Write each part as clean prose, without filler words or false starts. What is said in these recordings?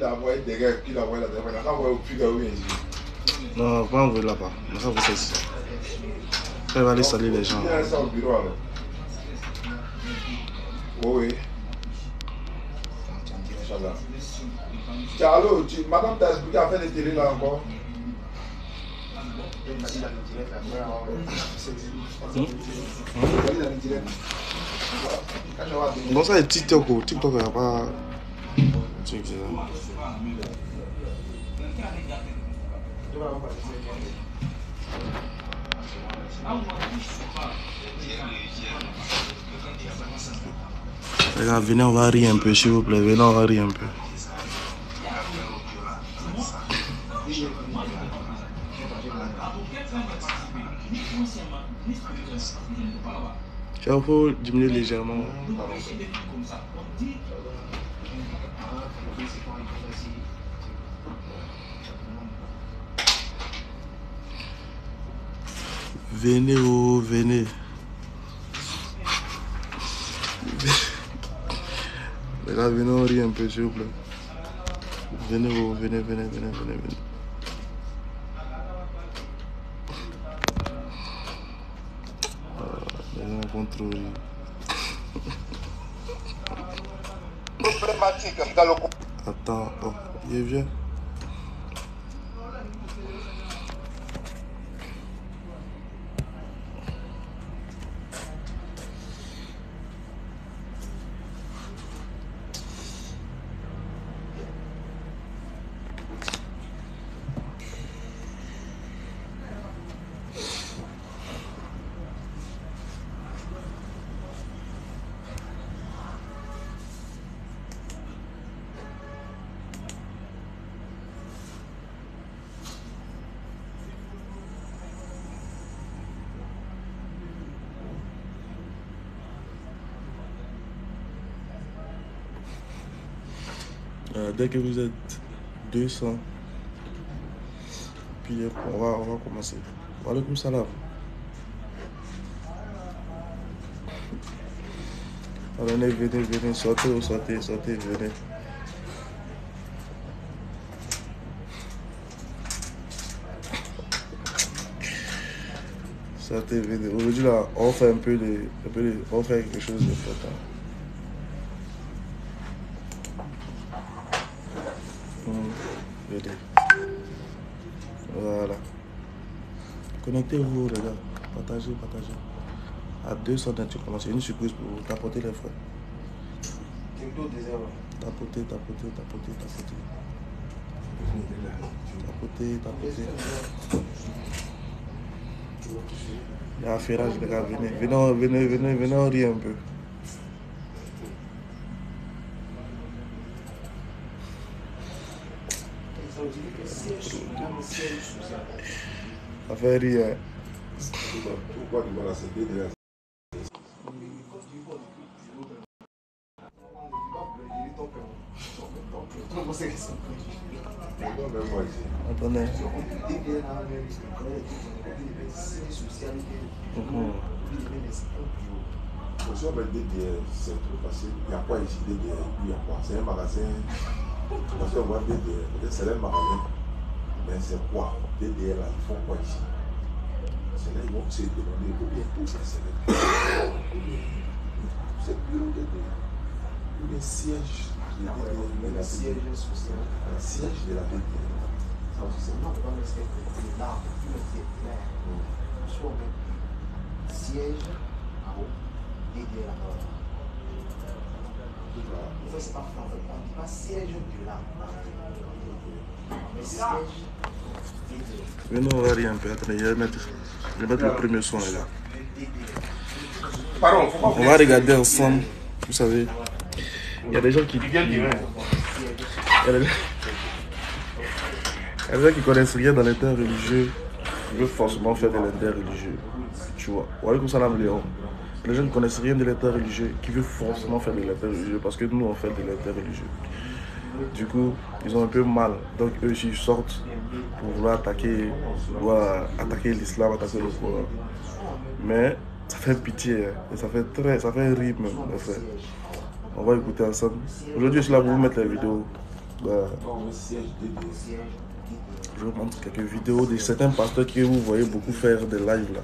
qu'il a envoyé derrière, qu'il a envoyé là-dedans. Il a envoyé au plus où il est. Non, pas envoyer là-bas. On va vous ici. Elle va aller saluer les gens. Il y a ça au bureau alors. Oui. Inch'Allah. Tiens, allô, madame t'a expliqué à faire des télés là encore? Bon, ça est TikTok. TikTok, il n'y a pas. Les gars, venez, on va rire un peu, s'il vous plaît. Venez, on va rire un peu. Il faut diminuer légèrement. Venez, oh, venez. Les gars, venez, on rit un peu, s'il vous plaît. Venez, oh, venez. Les gens vont trop rire. Attends, oh, il vient. Dès que vous êtes 200, puis on va commencer. Wa alaikum salam. Venez, sortez, venez. Sortez, venez. Aujourd'hui là, on fait on fait quelque chose d'important. Voilà. Connectez-vous les gars. Partagez. À 200 tu commences. Une surprise pour vous. Tapotez les frères. Tapotez. Il y a un ferrage les gars. Venez, on rit un peu. Ça fait rire. Pourquoi tu vas la céder derrière? Attendez. Si on met DDR, c'est trop facile. Il y a quoi ici DDR? Il y a quoi? C'est un magasin. Parce qu'on voit DDR, peut-être c'est un magasin. Mais c'est quoi? DDR là, ils font quoi ici? C'est là ils vont se demander combien tout ça c'est là. C'est bureau DDR. Le siège de DDR. Le siège social. Le siège de la DDR. Ça aussi c'est non, pas le siège de l'arbre. Siège en haut. DDR là-bas. En fait, c'est pas français. On ne dit pas siège de l'arbre. Mais siège. Venez, on va rire un peu. Attendez, je vais mettre le premier son là. On va regarder ensemble. Vous savez, il y a des gens qui. Il y a des gens qui connaissent rien dans l'interreligieux. Ils veulent forcément faire de l'interreligieux. Tu vois. Voilà comme ça, Léon. Les gens ne connaissent rien de l'interreligieux qui veulent forcément faire de l'interreligieux parce que nous on fait de l'interreligieux. Du coup, ils ont un peu mal. Donc eux, ils sortent pour vouloir attaquer l'islam, attaquer le Coran. Mais ça fait pitié, hein. Et ça fait rire même, en fait. On va écouter ensemble. Aujourd'hui, je suis là pour vous mettre la vidéo Je vous montre quelques vidéos de certains pasteurs que vous voyez beaucoup faire des lives là.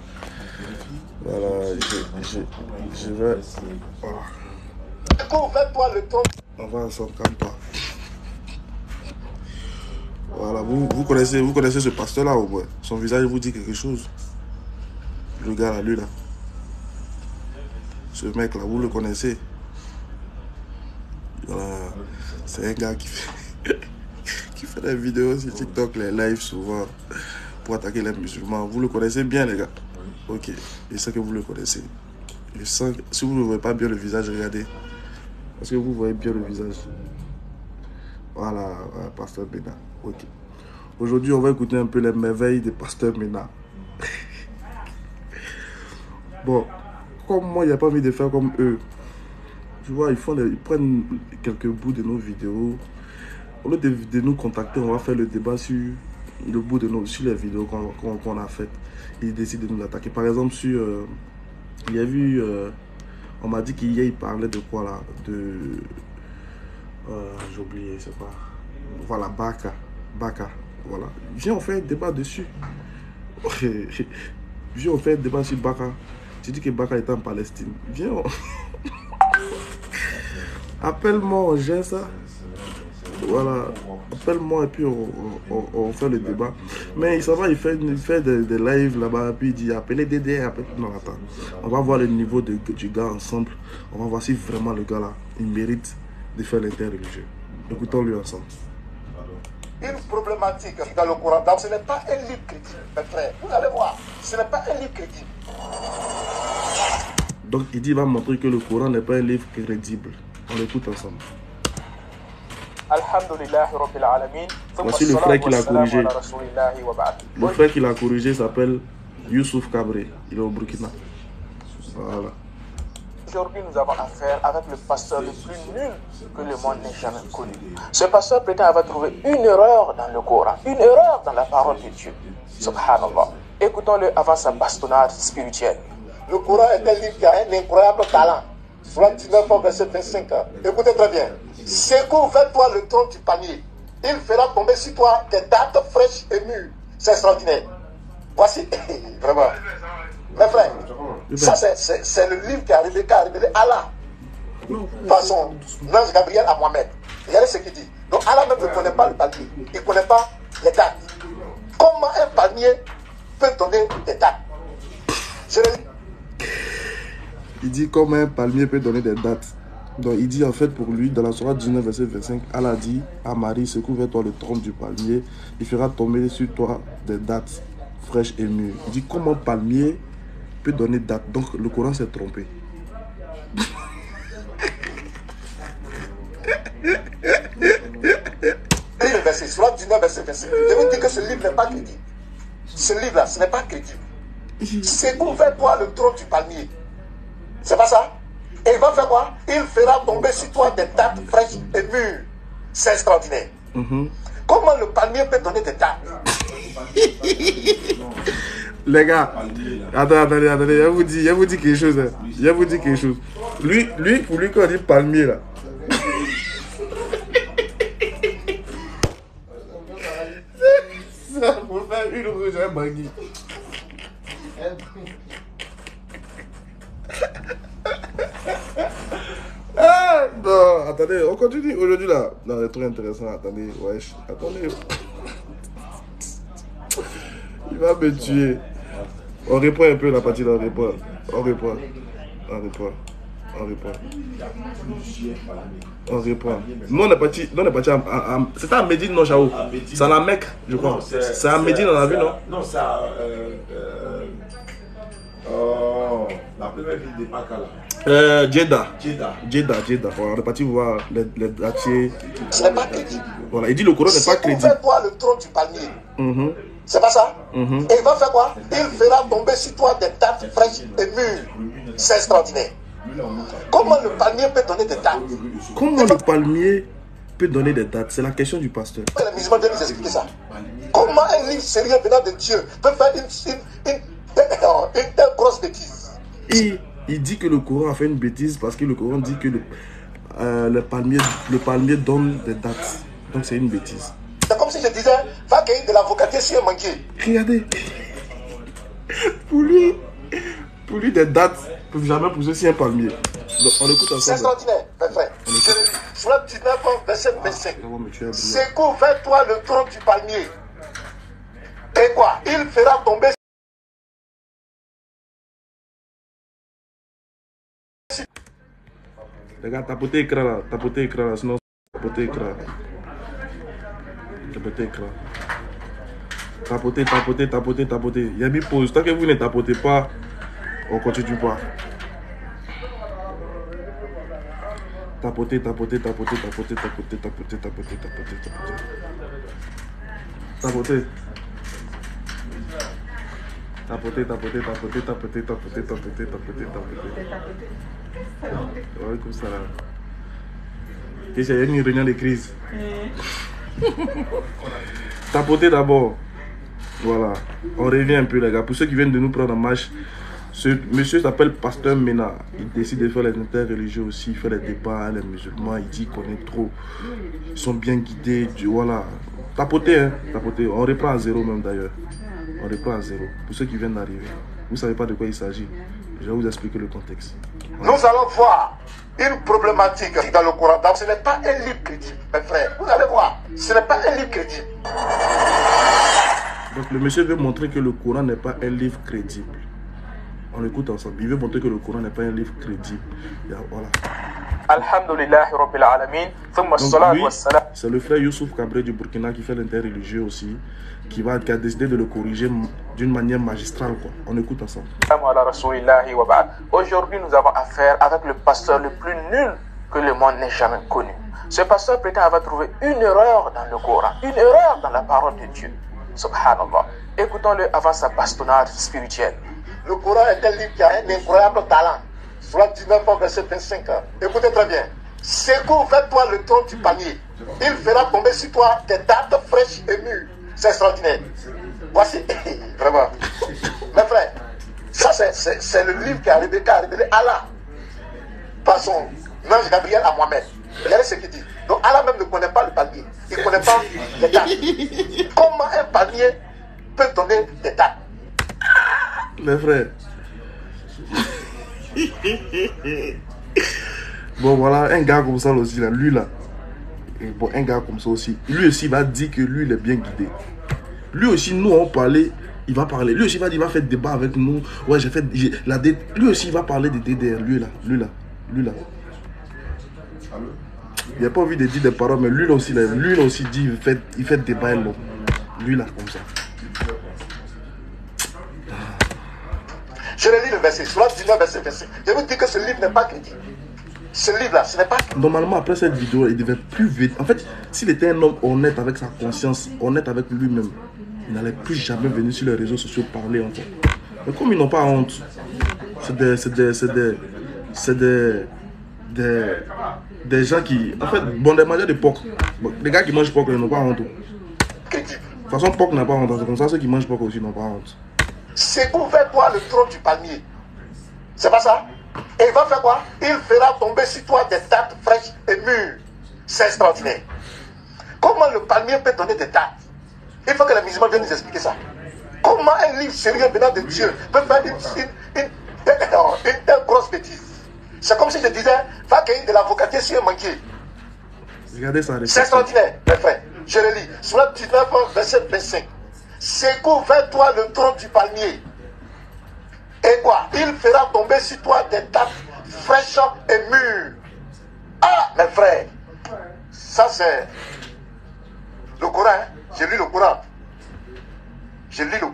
Voilà, je vais. On va ensemble, calme-toi. Voilà, vous connaissez ce pasteur là au moins. Son visage vous dit quelque chose. Le gars là, lui là. Ce mec là, vous le connaissez. Voilà, c'est un gars qui fait des vidéos sur TikTok, les lives souvent pour attaquer les musulmans. Vous le connaissez bien les gars? Ok, je sais que vous le connaissez. Je sens que si vous ne voyez pas bien le visage, regardez. Est-ce que vous voyez bien le visage? Voilà, Pasteur Mena. Ok. Aujourd'hui, on va écouter un peu les merveilles de Pasteur Mena. Bon, comme moi, il n'y a pas envie de faire comme eux. Tu vois, ils prennent quelques bouts de nos vidéos. Au lieu de nous contacter, on va faire le débat sur le bout de sur les vidéos qu'on a faites. Ils décident de nous attaquer. Par exemple, sur... il y a vu... on m'a dit qu'hier, il parlait de quoi là? J'ai oublié, c'est quoi? Voilà, Baka. Voilà. Viens, on fait un débat dessus. Viens, on fait un débat sur Baka. Tu dis que Baka est en Palestine. Viens. Appelle-moi, on gère ça. Voilà. Appelle-moi et puis on fait le débat. Mais ça va, il fait des lives là-bas. Puis il dit appelez DDR. Non, attends. On va voir le niveau du gars ensemble. On va voir si vraiment le gars là, il mérite de faire l'interreligieux. Écoutons-lui ensemble. Une problématique dans le Coran. Donc ce n'est pas un livre crédible, mes frères. Vous allez voir, ce n'est pas un livre crédible. Donc il dit, il va montrer que le Coran n'est pas un livre crédible. On l'écoute ensemble. Voici le frère qui l'a corrigé. Le frère qui l'a corrigé s'appelle Youssouf Kabré. Il est au Burkina. Voilà. Aujourd'hui, nous avons affaire avec le pasteur le plus nul que le monde n'ait jamais connu. Ce pasteur prétend avoir trouvé une erreur dans le Coran, une erreur dans la parole de Dieu. Subhanallah. Écoutons-le avant sa bastonnade spirituelle. Le Coran est un livre qui a un incroyable talent. Surat 19, verset 25. Écoutez très bien. Secoue vers toi le tronc du panier. Il fera tomber sur toi des dattes fraîches et mûres. C'est extraordinaire. Voici, vraiment. Mes frères, ça c'est le livre qui a révélé Allah par son ange Gabriel à Mohamed. Regardez ce qu'il dit. Donc Allah même ne connaît pas le palmier. Il ne connaît pas les dates. Comment un palmier peut donner des dates? Il dit comment un palmier peut donner des dates. Donc il dit en fait pour lui, dans la sourate 19, verset 25, Allah dit à Marie, secoue vers toi le tronc du palmier, il fera tomber sur toi des dates fraîches et mûres. Il dit comment un palmier peut donner date. Donc le Coran s'est trompé. Surat 19, verset 25. Je vous dis que ce livre n'est pas crédible. Ce livre-là, ce n'est pas crédible. Secoue vers toi le tronc du palmier. C'est pas ça? Et il va faire quoi? Il fera tomber sur toi des dattes fraîches et mûres. C'est extraordinaire. Comment le palmier peut donner des dattes? Les gars, attendez, je vous dis quelque chose. Hein. Je vous dis quelque chose. Lui, pour lui, quand on dit palmier là. Ça pour faire une rouge, un bagui. Ah, non, attendez, on continue aujourd'hui là. Non, c'est trop intéressant. Attendez, wesh. Attendez. Il va me tuer. On répond un peu la partie là, on répond. Nous on est parti à c'était à Médine, non, Chao? C'est à la Mecque, je crois. C'est à Médine, on a vu, non? Non, c'est à... la première ville de Baka là. Jeddah. Voilà, on est parti voir les daciers. Ce n'est pas crédible. Voilà, il dit le Coran n'est pas crédible. Fais toi le tronc du palmier. C'est pas ça? Et il va faire quoi? Il fera tomber sur toi des dattes fraîches et mûres. C'est extraordinaire. Comment le palmier peut donner des dates? Comment le palmier peut donner des dates? C'est la question du pasteur. Les musulmans viennent nous expliquer ça. Comment un livre sérieux venant de Dieu peut faire une telle grosse bêtise? Et il dit que le Coran a fait une bêtise parce que le Coran dit que le palmier donne des dates. Donc c'est une bêtise. C'est comme si je disais, va cueillir de l'avocatier sur un manguier. Regardez. Pour lui, des dates ne peuvent jamais pousser sur un palmier. Donc on écoute ensemble. C'est extraordinaire, mes frères. Je le lis. Surat 19, verset 25. Secoue vers toi le tronc du palmier. Et quoi? Il fera tomber. Les gars, tapotez écran là, sinon tapotez écran. Tapotez. Il y a mis pause. Tant que vous ne tapotez pas, on continue pas. Tapotez. Tapotez. Ouais, comme ça là. Et c'est une réunion de crise. Tapotez d'abord. Voilà. On revient un peu les gars. Pour ceux qui viennent de nous prendre en marche, ce monsieur s'appelle Pasteur Mena. Il décide de faire les interreligieux aussi. Il fait les débats, les musulmans. Il dit qu'on est trop. Ils sont bien guidés. Voilà. Tapotez, hein. Tapotez. On reprend à zéro même d'ailleurs. On reprend à zéro. Pour ceux qui viennent d'arriver. Vous ne savez pas de quoi il s'agit. Je vais vous expliquer le contexte. Nous allons voir une problématique dans le Coran. Donc ce n'est pas un livre crédible, mes frères. Vous allez voir, ce n'est pas un livre crédible. Donc le monsieur veut montrer que le Coran n'est pas un livre crédible. On écoute ensemble. Il veut montrer que le Coran n'est pas un livre crédible. Voilà. Alhamdulillah Rabbil Alamin. C'est le frère Youssouf Cabré du Burkina qui fait l'interreligieux aussi, qui a décidé de le corriger d'une manière magistrale, quoi. On écoute ensemble. Aujourd'hui, nous avons affaire avec le pasteur le plus nul que le monde n'ait jamais connu. Ce pasteur prétend avoir trouvé une erreur dans le Coran, une erreur dans la parole de Dieu. Subhanallah. Écoutons-le avant sa bastonnade spirituelle. Le Coran est un livre qui a un incroyable talent. Surat 19, verset 25. Écoutez très bien. Secoue vers toi le tronc du palmier. Il fera tomber sur toi des dattes fraîches et mûres. C'est extraordinaire. Voici, vraiment. Mes frères, ça c'est le livre qui a révélé Allah par son ange Gabriel à Mohamed. Regardez ce qu'il dit. Donc Allah même ne connaît pas le palmier. Il ne connaît pas les dattes. Comment un palmier peut donner des dattes? Mes frères. Bon voilà, un gars comme ça aussi, là, lui là. Et bon, un gars comme ça aussi. Lui aussi va dire que lui il est bien guidé. Lui aussi, nous on parlait, il va parler. Lui aussi il va faire débat avec nous. Ouais, j'ai fait la dette. Lui aussi il va parler de DDR. Lui là. Il n'a pas envie de dire des paroles, mais lui là aussi dit, il fait débat. Lui là, comme ça. Je relis le verset, sur la 19, verset 25. Je vous dis que ce livre n'est pas crédible. Ce livre-là, ce n'est pas... Normalement, après cette vidéo, il devait plus vite. En fait, s'il était un homme honnête avec sa conscience, honnête avec lui-même, il n'allait plus jamais venir sur les réseaux sociaux parler en fait. Mais comme ils n'ont pas honte, c'est des gens qui... En fait, bon, des mangeurs de porc. Bon, les gars qui mangent porc, ils n'ont pas honte. De toute façon, porc n'a pas honte. C'est comme ça, ceux qui mangent porc aussi n'ont pas honte. Secoue vers toi le tronc du palmier. C'est pas ça? Et il va faire quoi? Il fera tomber sur toi des dattes fraîches et mûres. C'est extraordinaire. Comment le palmier peut donner des dattes? Il faut que les musulmans viennent nous expliquer ça. Comment un livre sérieux venant de Dieu peut faire une telle grosse bêtise? C'est comme si je disais, va cueillir de l'avocatier sur un manguier. Regardez ça. C'est extraordinaire, mes frères. Je le lis. Surat 19, verset 25. Secoue vers toi le tronc du palmier. Et quoi? Il fera tomber sur toi des dattes fraîches et mûres. Ah, mes frères, ça c'est le Coran. Hein? Je lis le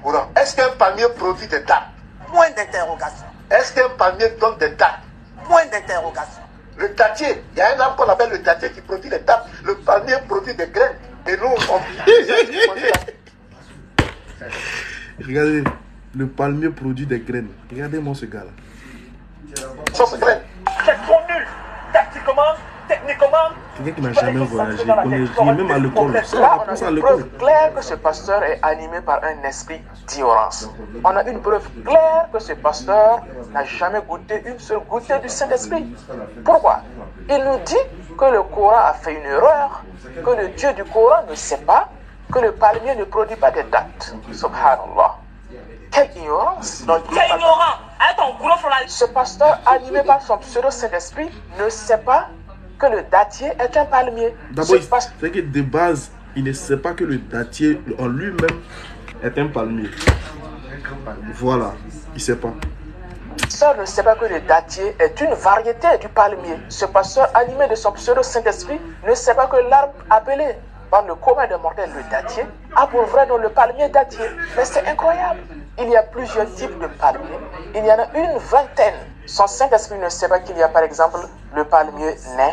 Coran. Est-ce qu'un palmier produit des dattes? Point d'interrogation. Est-ce qu'un palmier donne des dattes? Point d'interrogation. Le dattier, il y a un arbre qu'on appelle le dattier qui produit des dattes. Le palmier produit des graines. Et nous, on... Regardez, le palmier produit des graines. Regardez-moi ce gars-là. C'est trop nul. Tactiquement, techniquement. Quelqu'un qui n'a jamais voyagé, il connaît rien, même à l'école. Là, on a une preuve claire que ce pasteur est animé par un esprit d'ignorance. On a une preuve claire que ce pasteur n'a jamais goûté une seule gouttée du Saint-Esprit. Pourquoi? Il nous dit que le Coran a fait une erreur, que le Dieu du Coran ne sait pas que le palmier ne produit pas des dattes. Subhanallah. Quelle ignorance! Donc, C'est ignorant. Attends, gros frère. ce pasteur, animé par son pseudo-Saint-Esprit, ne sait pas que le dattier est un palmier. D'abord, Ce pasteur c'est que de base, il ne sait pas que le dattier en lui-même est un palmier. Voilà, il ne sait pas. ne sait pas que le dattier est une variété du palmier. Ce pasteur, animé de son pseudo-Saint-Esprit, ne sait pas que l'arbre appelé par le commun des mortels le dattier a pour vrai nom le palmier dattier. Mais c'est incroyable. Il y a plusieurs types de palmiers. Il y en a une vingtaine. Son Saint-Esprit ne sait pas qu'il y a par exemple le palmier nain.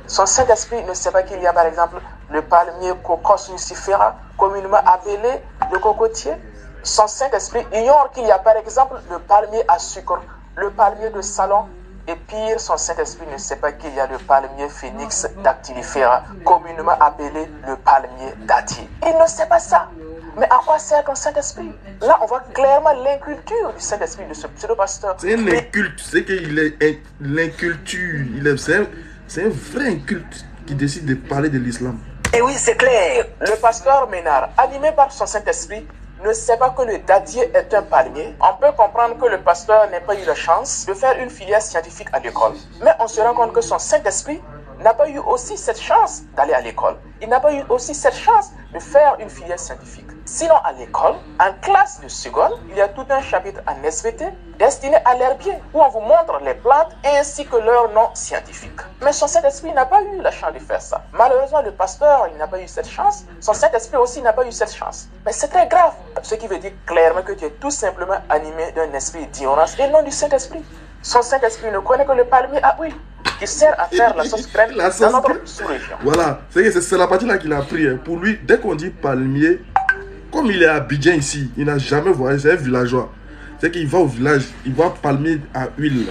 Son Saint-Esprit ne sait pas qu'il y a par exemple le palmier Cocos nucifera, communément appelé le cocotier. Son Saint-Esprit ignore qu'il y a par exemple le palmier à sucre, le palmier de Salon. Et pire, son Saint-Esprit ne sait pas qu'il y a le palmier Phoenix dactylifera, communément appelé le palmier dattier. Il ne sait pas ça. Mais à quoi sert ton Saint-Esprit? Là, on voit clairement l'inculture du Saint-Esprit de ce pseudo-pasteur. C'est un inculte, c'est qu'il est l'inculture. C'est un vrai inculte qui décide de parler de l'islam. Et oui, c'est clair. Le pasteur Ménard, animé par son Saint-Esprit, ne sait pas que le dattier est un palmier. On peut comprendre que le pasteur n'ait pas eu la chance de faire une filière scientifique à l'école. Mais on se rend compte que son Saint-Esprit n'a pas eu aussi cette chance d'aller à l'école. Il n'a pas eu aussi cette chance de faire une filière scientifique. Sinon, à l'école, en classe de seconde, il y a tout un chapitre en SVT destiné à l'herbier, où on vous montre les plantes ainsi que leur nom scientifique. Mais son Saint-Esprit n'a pas eu la chance de faire ça. Malheureusement, le pasteur, il n'a pas eu cette chance. Son Saint-Esprit aussi n'a pas eu cette chance. Mais c'est très grave. Ce qui veut dire clairement que tu es tout simplement animé d'un esprit d'ignorance et non du Saint-Esprit. Son Saint-Esprit ne connaît que le palmier à huile, qui sert à faire la sauce crème dans notre sous-région. Voilà, c'est la partie là qu'il a pris. Hein. Pour lui, dès qu'on dit palmier, comme il est à Abidjan ici, il n'a jamais voyagé, c'est un villageois. C'est qu'il va au village, il voit palmier à huile.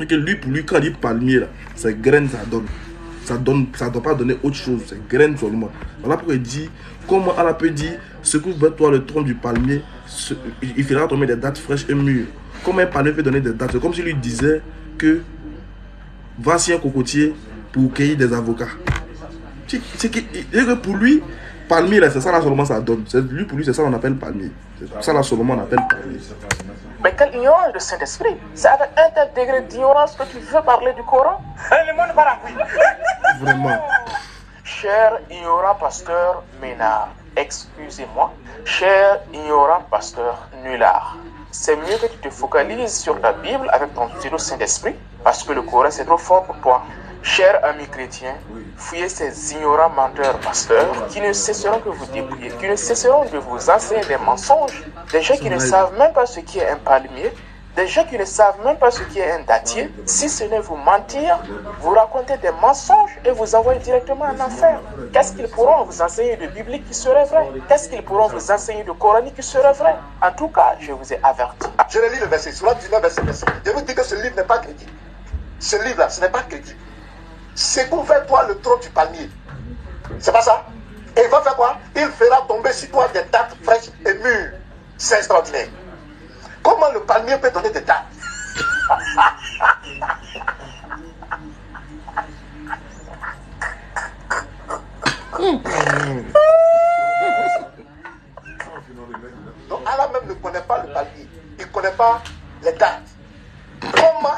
Et que lui, pour lui, quand il dit palmier, là, c'est graines, ça donne. Ça ne doit pas donner autre chose, c'est graines seulement. Voilà pourquoi il dit, comment Allah peut dire, secoue vers toi le tronc du palmier, il fera tomber des dattes fraîches et mûres. Comment un palmier peut donner des dattes? C'est comme s'il lui disait que voici un cocotier pour cueillir des avocats. C'est que pour lui, palmier, c'est ça là seulement ça donne. Lui, pour lui, c'est ça qu'on appelle palmier. C'est ça là seulement on appelle palmier. Mais quelle ignorance de Saint-Esprit! C'est avec un tel degré d'ignorance que tu veux parler du Coran? Le monde part en couille. Vraiment. Cher ignorant pasteur Ménard, excusez-moi. Cher ignorant pasteur Nulard, c'est mieux que tu te focalises sur ta Bible avec ton pseudo Saint-Esprit, parce que le Coran c'est trop fort pour toi. Chers amis chrétiens, fuyez ces ignorants menteurs pasteurs qui ne cesseront que vous dépouiller, qui ne cesseront de vous enseigner des mensonges, des gens qui ne savent même pas ce qui est un palmier, des gens qui ne savent même pas ce qui est un dattier, si ce n'est vous mentir, vous raconter des mensonges et vous envoyer directement en enfer. Qu'est-ce qu'ils pourront vous enseigner de biblique qui serait vrai? Qu'est-ce qu'ils pourront vous enseigner de coranique qui serait vrai? En tout cas, je vous ai averti. Je relis le verset, sur la 19, verset 25. Je vous dis que ce livre n'est pas crédible. Ce livre-là, ce n'est pas crédible. Secoue vers toi le tronc du palmier. C'est pas ça? Et il va faire quoi? Il fera tomber sur toi des dattes fraîches et mûres. C'est extraordinaire. Comment le palmier peut donner des dattes? Donc Allah même ne connaît pas le palmier. Il ne connaît pas les dates. Comment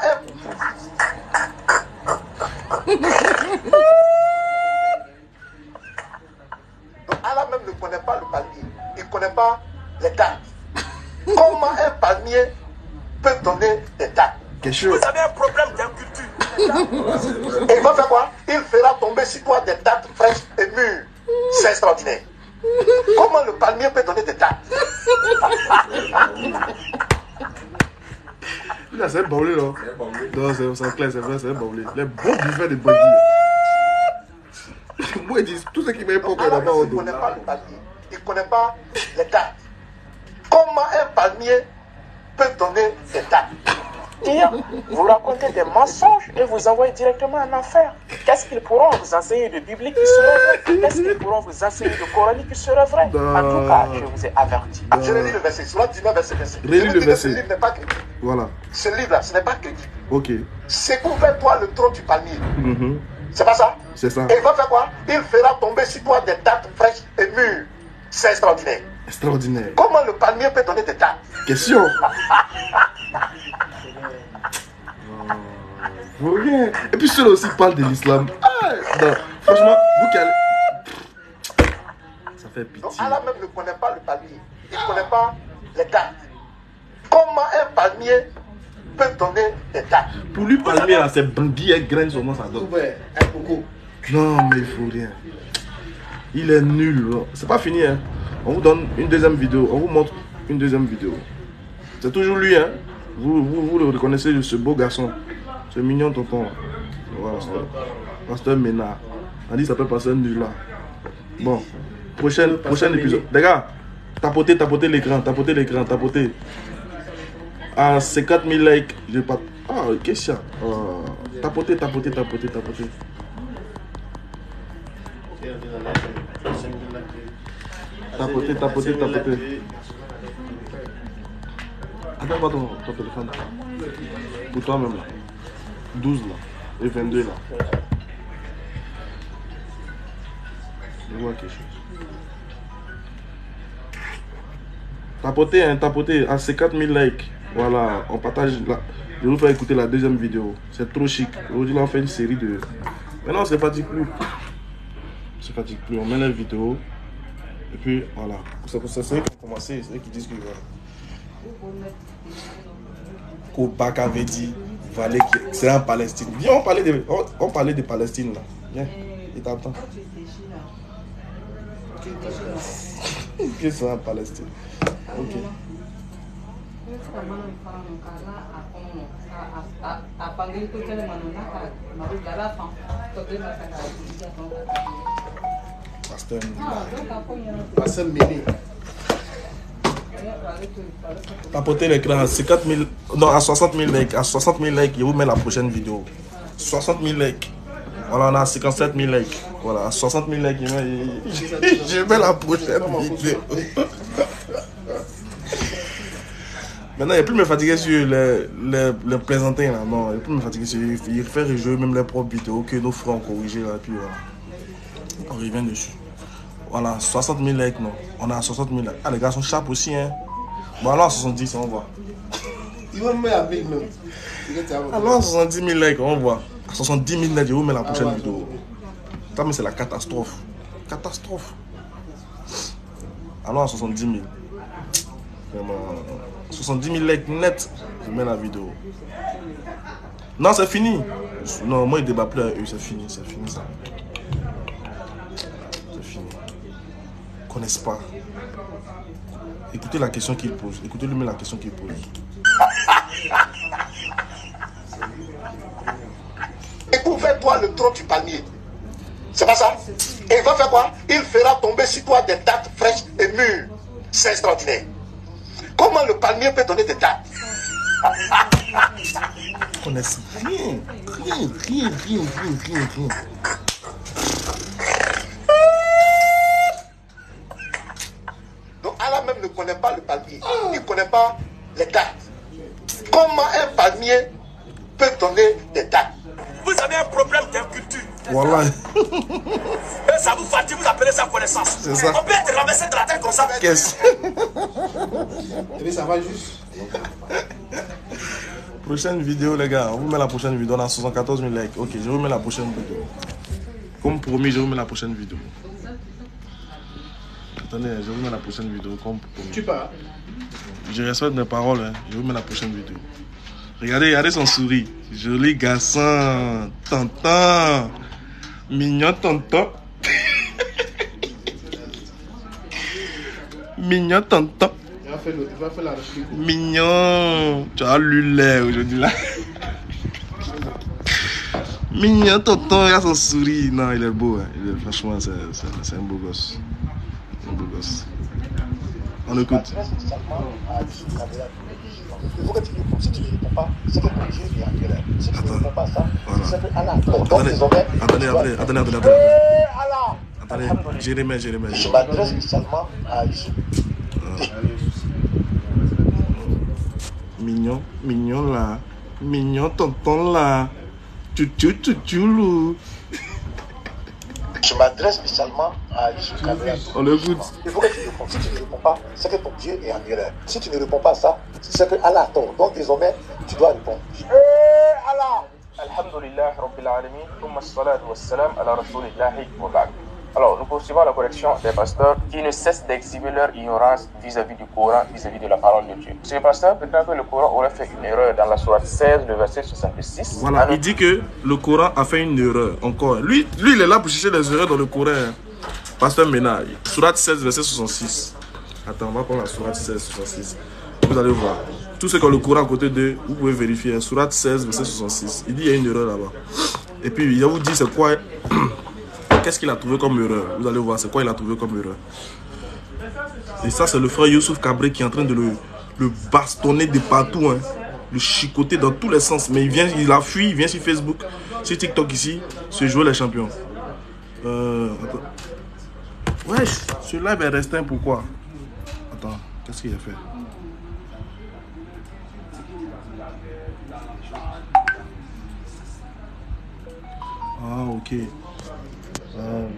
Donc Allah même ne connaît pas le palmier. Il ne connaît pas les dates. Comment un palmier peut donner des dates? Vous avez un problème d'inculture. Et il va faire quoi? Il fera tomber sur toi des dates fraîches et mûres. C'est extraordinaire. Comment le palmier peut donner des dates? Là, c'est un baoulé, là. Non, c'est clair, c'est vrai, c'est un baoulé. Les bons buffets de bandits. Moi, ils disent tout ce qui m'est pas Allah ne connaît pas le palmier. Il ne connaît pas les dates. Comment un palmier peut donner des dates? Vous racontez des mensonges et vous envoyez directement en enfer. Qu'est-ce qu'ils pourront vous enseigner de biblique qui serait vrai? Qu'est-ce qu'ils pourront vous enseigner de coranique qui serait vrai? En tout cas, je vous ai averti. Je relis le verset, sur la 19, verset 25. Relis le verset. Ce livre n'est pas crédible. Voilà. Ce livre-là, ce n'est pas crédible. Ok. Secoue vers toi le tronc du palmier. C'est pas ça? C'est ça. Et il va faire quoi? Il fera tomber sur toi des dattes fraîches et mûres. C'est extraordinaire. Extraordinaire. Comment le palmier peut donner des dattes? Question. Rien. Et puis ceux-là aussi parlent de l'islam. Ah, non. Franchement, vous qui allez... Ça fait pitié. Donc Allah même ne connaît pas le palmier. Il ne connaît pas les dattes. Comment un palmier peut donner des dattes? Pour lui, palmier, là, c'est bandit et graines seulement, ça donne. Ouais, un coco. Non, mais il faut rien. Il est nul. C'est pas fini, hein. On vous donne une deuxième vidéo. On vous montre une deuxième vidéo. C'est toujours lui, hein. Vous le reconnaissez, ce beau garçon. Ce mignon tonton. Voilà, c'est Pasteur Ménard. On dit ça peut passer nul là. Bon, prochain épisode. Les gars, tapotez l'écran, tapotez. Ah, c'est 4000 likes. J'ai pas. Ah, qu'est-ce que c'est? Tapotez. Tapotez. Attends, pas ton téléphone. Pour toi-même là. 12 là. Et 22 là. Je vois quelque chose. Tapotez. Ah, c'est 4000 likes. Voilà, on partage là. Je vais vous faire écouter la deuxième vidéo. C'est trop chic. Aujourd'hui, là, on fait une série de. Mais non, c'est fatigue plus. On met la vidéo. Et puis, voilà. C'est eux qui ont commencé. C'est eux qui disent que. Kobak avait dit. C'est en Palestine. Viens, on parlait de Palestine là. Viens, il t'attend. Qu'est-ce que c'est en Palestine? Ok. Pasteur Méné. Tapotez l'écran à 50 000, non, à 60 000 likes. À 60 000 likes, je vous mets la prochaine vidéo. 60 000 likes. Voilà, on a 57 000 likes. Voilà, à 60 000 likes, je mets la prochaine vidéo. Maintenant, il ne peut plus me fatiguer sur les plaisantins là. Non, il ne peut plus me fatiguer sur. Il fait rejouer même les propres vidéos que nos frères ont corrigé là. Puis voilà. On revient dessus. Voilà, 60 000 likes, non. On a 60 000 likes. Ah, les gars sont sharp aussi, hein. Bon, alors à 70, on voit. Il va me mettre à 1000 même. Alors à 70 000 likes, on voit. À 70 000 likes, je vous mets la prochaine vidéo. Ça, mais c'est la catastrophe. Catastrophe. Alors à 70 000. Vraiment. 70 000 likes net, je mets la vidéo. Non, c'est fini. Non, moi, il débat plus avec eux, c'est fini ça. Connaissent pas. Écoutez la question qu'il pose. Écoutez-lui la question qu'il pose. Découvre-toi le tronc du palmier. C'est pas ça? Et il va faire quoi? Il fera tomber sur toi des dattes fraîches et mûres. C'est extraordinaire. Comment le palmier peut donner des dattes? Connaissent rien. Donc Allah même ne connaît pas le palmier. Il ne connaît pas les dattes. Comment un palmier peut donner des dattes? Vous avez un problème d'inculture. Voilà. Et ça vous fatigue, vous appelez ça connaissance. C'est ça. On peut être ramassé de la tête comme ça. Qu'est-ce? Et ça va juste. Prochaine vidéo, les gars. On vous met la prochaine vidéo. On a 74 000 likes. Ok, je vous mets la prochaine vidéo. Comme promis, je vous mets la prochaine vidéo. Attendez, je vous mets la prochaine vidéo. Comme promis. Tu pars. Je respecte mes paroles. Hein. Je vous mets la prochaine vidéo. Regardez son sourire. Joli garçon. Tonton. Mignon tonton. Mignon tonton. Il va faire la réplique. Mignon. Tu as lu l'air aujourd'hui là. Mignon tonton, il a son sourire. Non, il est beau. Hein. Franchement, c'est un beau gosse. Un beau gosse. On écoute. Il faut que tu réponds. Si tu ne réponds pas, c'est que Dieu est en colère. Si tu ne réponds pas ça, c'est que Allah. Attendez, Jérémie. Je m'adresse seulement à Jésus. Mignon là. Mignon tonton là. Tchou. Je m'adresse spécialement à Yusuf Kabila. On l'écoute. Il faut que tu répondes. Si tu ne réponds pas, c'est que ton Dieu est en erreur. Si tu ne réponds pas à ça, c'est que Allah a tort. Donc désormais, tu dois répondre. Allah. Alhamdulillah Rabbil Alamin, thumma salatu wassalam ala rasulillahi wa ba'd. Alors, nous poursuivons la correction des pasteurs qui ne cessent d'exhiber leur ignorance vis-à-vis du Coran, vis-à-vis de la parole de Dieu. Ces pasteurs prétendent que le Coran aurait fait une erreur dans la sourate 16, le verset 66. Voilà, il dit que le Coran a fait une erreur. Encore. Lui, il est là pour chercher les erreurs dans le Coran. Pasteur Mena, sourate 16, verset 66. Attends, on va prendre la sourate 16, 66. Vous allez voir. Tous ceux qui ont le Coran à côté d'eux, vous pouvez vérifier. Sourate 16, verset 66. Il dit qu'il y a une erreur là-bas. Et puis, il va vous dire c'est quoi. Qu'est-ce qu'il a trouvé comme erreur? Vous allez voir, c'est quoi il a trouvé comme erreur. Et ça, c'est le frère Youssouf Cabré qui est en train de le bastonner de partout, hein. Le chicoter dans tous les sens. Mais il a fui, il vient sur Facebook, sur TikTok ici, se jouer les champions. Attends. Wesh, celui-là est resté pourquoi? Attends, qu'est-ce qu'il a fait? Ah, ok.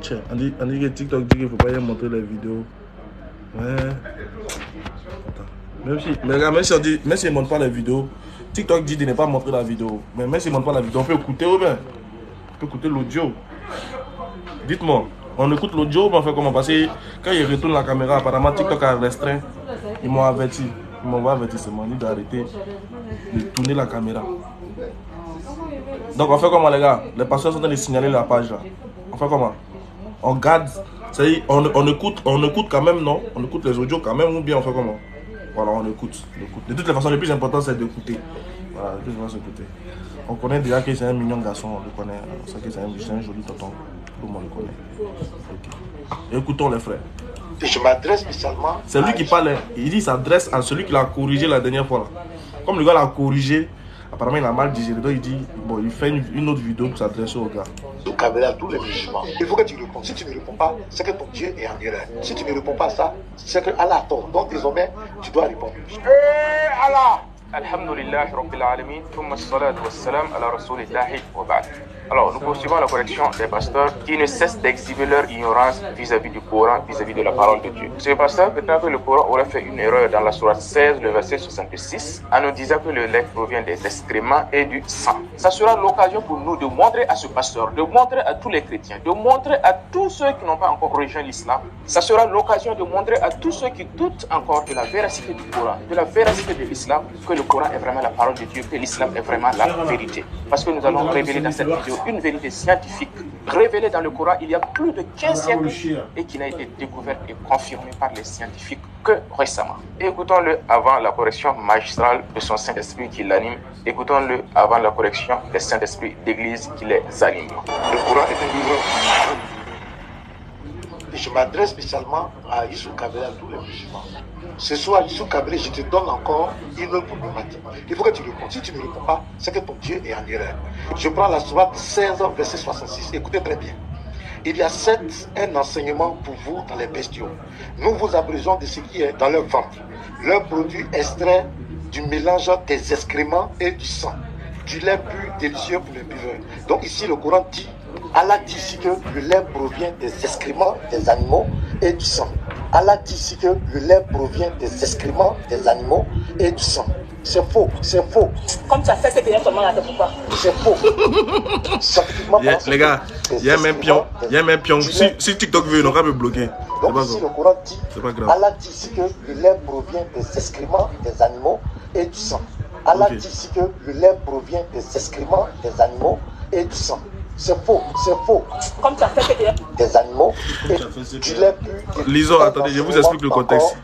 Tiens, on dit que TikTok dit qu'il ne faut pas y montrer les vidéos. Ouais. Attends. Même si on ne montre pas les vidéos, TikTok dit de ne pas montrer la vidéo. Mais même si on ne montre pas la vidéo, on peut écouter ou bien? On peut écouter l'audio. Dites-moi, on écoute l'audio ou on fait comment? Parce que quand il retourne la caméra, apparemment TikTok a restreint. Ils m'ont averti. Ils m'ont envoyé avertissement. Ils m'ont dit d'arrêter de tourner la caméra. Donc on fait comment les gars? Les pasteurs sont en train de signaler la page là. On fait comment? On garde, c'est-à-dire on écoute quand même, non? On écoute les audios quand même ou bien on fait comment? Voilà, on écoute. De toutes les façons, le plus important c'est d'écouter. Voilà, le plus important c'est d'écouter. On connaît déjà que c'est un mignon garçon, on le connaît. On sait que c'est un joli tonton. Tout le monde le connaît. Okay. Écoutons les frères. Je m'adresse spécialement. C'est lui qui parle. Il dit qu'il s'adresse à celui qui l'a corrigé la dernière fois. Là. Comme le gars l'a corrigé, apparemment il a mal digéré. Donc il dit, bon, il fait une autre vidéo pour s'adresser au gars. Kabila, tous les musulmans. Il faut que tu répondes. Si tu ne réponds pas, c'est que ton Dieu est en erreur. Si tu ne réponds pas à ça, c'est que Allah a tort. Donc désormais, tu dois répondre. Allah. Alhamdulillah Rabbil Alamin, thumma salatu wassalam ala rasulillahi wa ba'd. Alors, nous poursuivons la correction des pasteurs qui ne cessent d'exhiber leur ignorance vis-à-vis du Coran, vis-à-vis de la parole de Dieu. Ces pasteurs prétendent que le Coran aurait fait une erreur dans la sourate 16, le verset 66, en nous disant que le lait provient des excréments et du sang. Ça sera l'occasion pour nous de montrer à ce pasteur, de montrer à tous les chrétiens, de montrer à tous ceux qui n'ont pas encore rejoint l'islam. Ça sera l'occasion de montrer à tous ceux qui doutent encore de la véracité du Coran, de la véracité de l'islam, que le Coran est vraiment la parole de Dieu, que l'islam est vraiment la vérité. Parce que nous allons révéler dans cette vidéo une vérité scientifique révélée dans le Coran il y a plus de 15 siècles et qui n'a été découverte et confirmée par les scientifiques que récemment. Écoutons-le avant la correction magistrale de son Saint-Esprit qui l'anime. Écoutons-le avant la correction des Saint-Esprit d'Église qui les anime. Le Coran est un livre. Je m'adresse spécialement à Youssouf Kabila, tous les musulmans. Ce soir, Youssouf Kabila, je te donne encore une autre problématique. Il faut que tu répondes. Si tu ne réponds pas, c'est que ton Dieu est en erreur. Je prends la sourate 16, verset 66. Écoutez très bien. Il y a un enseignement pour vous dans les bestiaux. Nous vous abrégeons de ce qui est dans leur ventre. Leur produit extrait du mélange des excréments et du sang. Du lait pur, délicieux pour les buveurs. Donc ici, le Coran dit, Allah dit ici que le lait provient des excréments des animaux et du sang. Allah dit ici que le lait provient des excréments des animaux et du sang. C'est faux, c'est faux. Comme tu as fait, c'est bien seulement là, c'est pourquoi. C'est faux. Les gars, il y a même pion. Si TikTok veut, il n'aura pas me bloquer. Donc ici, le Coran dit, pas grave. Allah dit ici que le lait provient des excréments des animaux et du sang. Allah dit ici que le lait provient des excréments des animaux et du sang. C'est faux, c'est faux. Comme tu as fait, c'est bien. Des animaux et du lait pur. Lisons, attendez, je vous explique le contexte.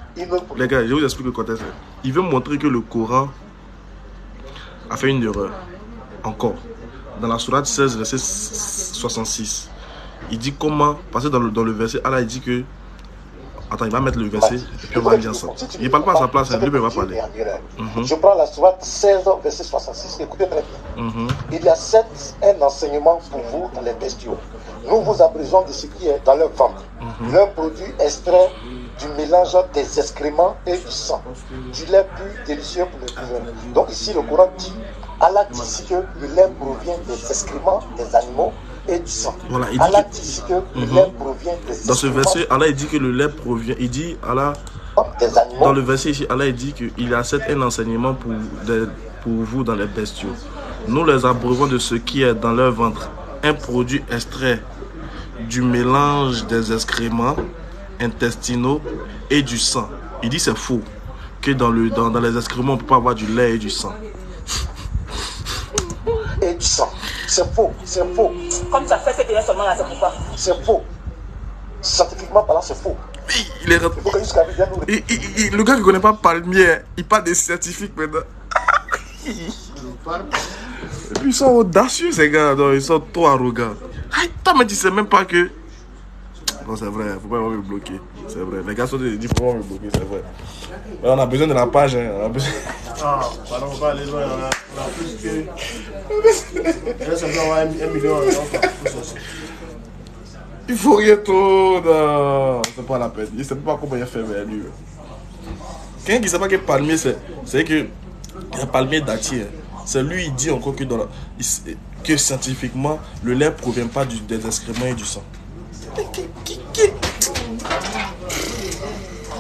Les gars, je vous explique le contexte. Il veut montrer que le Coran a fait une erreur. Encore. Dans la sourate 16, verset 66. Il dit comment, parce que dans le verset, Allah il dit que. Attends, il va mettre le verset et puis on va lire ça. Il ne parle pas à sa place, lui, il va parler. Je prends la sourate 16, verset 66. Écoutez très bien. Il y a un enseignement pour vous dans les bestiaux. Nous vous abrégeons de ce qui est dans leur ventre. Leur produit extrait du mélange des excréments et du sang. Du lait pur, délicieux pour les buveurs. Donc ici, le Coran dit, Allah dit ici que le lait provient des excréments des animaux et du sang. Voilà, il dit Allah que- dit ici que le lait provient des Dans ce excréments verset, Allah il dit que le lait provient. Il dit, Allah, des animaux. dans le verset ici, Allah il dit qu'il accepte un enseignement pour vous dans les bestiaux. Nous les abreuvons de ce qui est dans leur ventre, un produit extrait du mélange des excréments intestinaux et du sang. Il dit c'est faux que dans les excréments on ne peut pas avoir du lait et du sang. Et du sang. C'est faux, c'est faux, Comme ça fait, c'est qu'il y a seulement là, c'est pourquoi. c'est faux. Scientifiquement parlant, c'est faux. Il est Il faut que jusqu'à bien nous le gars qui ne connaît pas palmier, il parle des scientifiques maintenant. Et puis ils sont audacieux ces gars, donc ils sont trop arrogants. Ah, toi mais tu sais même pas que... Non c'est vrai, faut pas me bloquer. C'est vrai, les gars sont dit faut pas me bloquer, c'est vrai. Mais on a besoin de la page, hein. On a besoin... Ah, pardon, on va aller loin, on a plus que... Il reste encore 1 million, Il faut rien trop, non. C'est pas la peine. Il sait pas comment il a fait, mais lui. Quelqu'un qui ne sait pas que palmier, c'est que un palmier dattier. C'est lui, il dit encore que, que scientifiquement, le lait ne provient pas des excréments et du sang.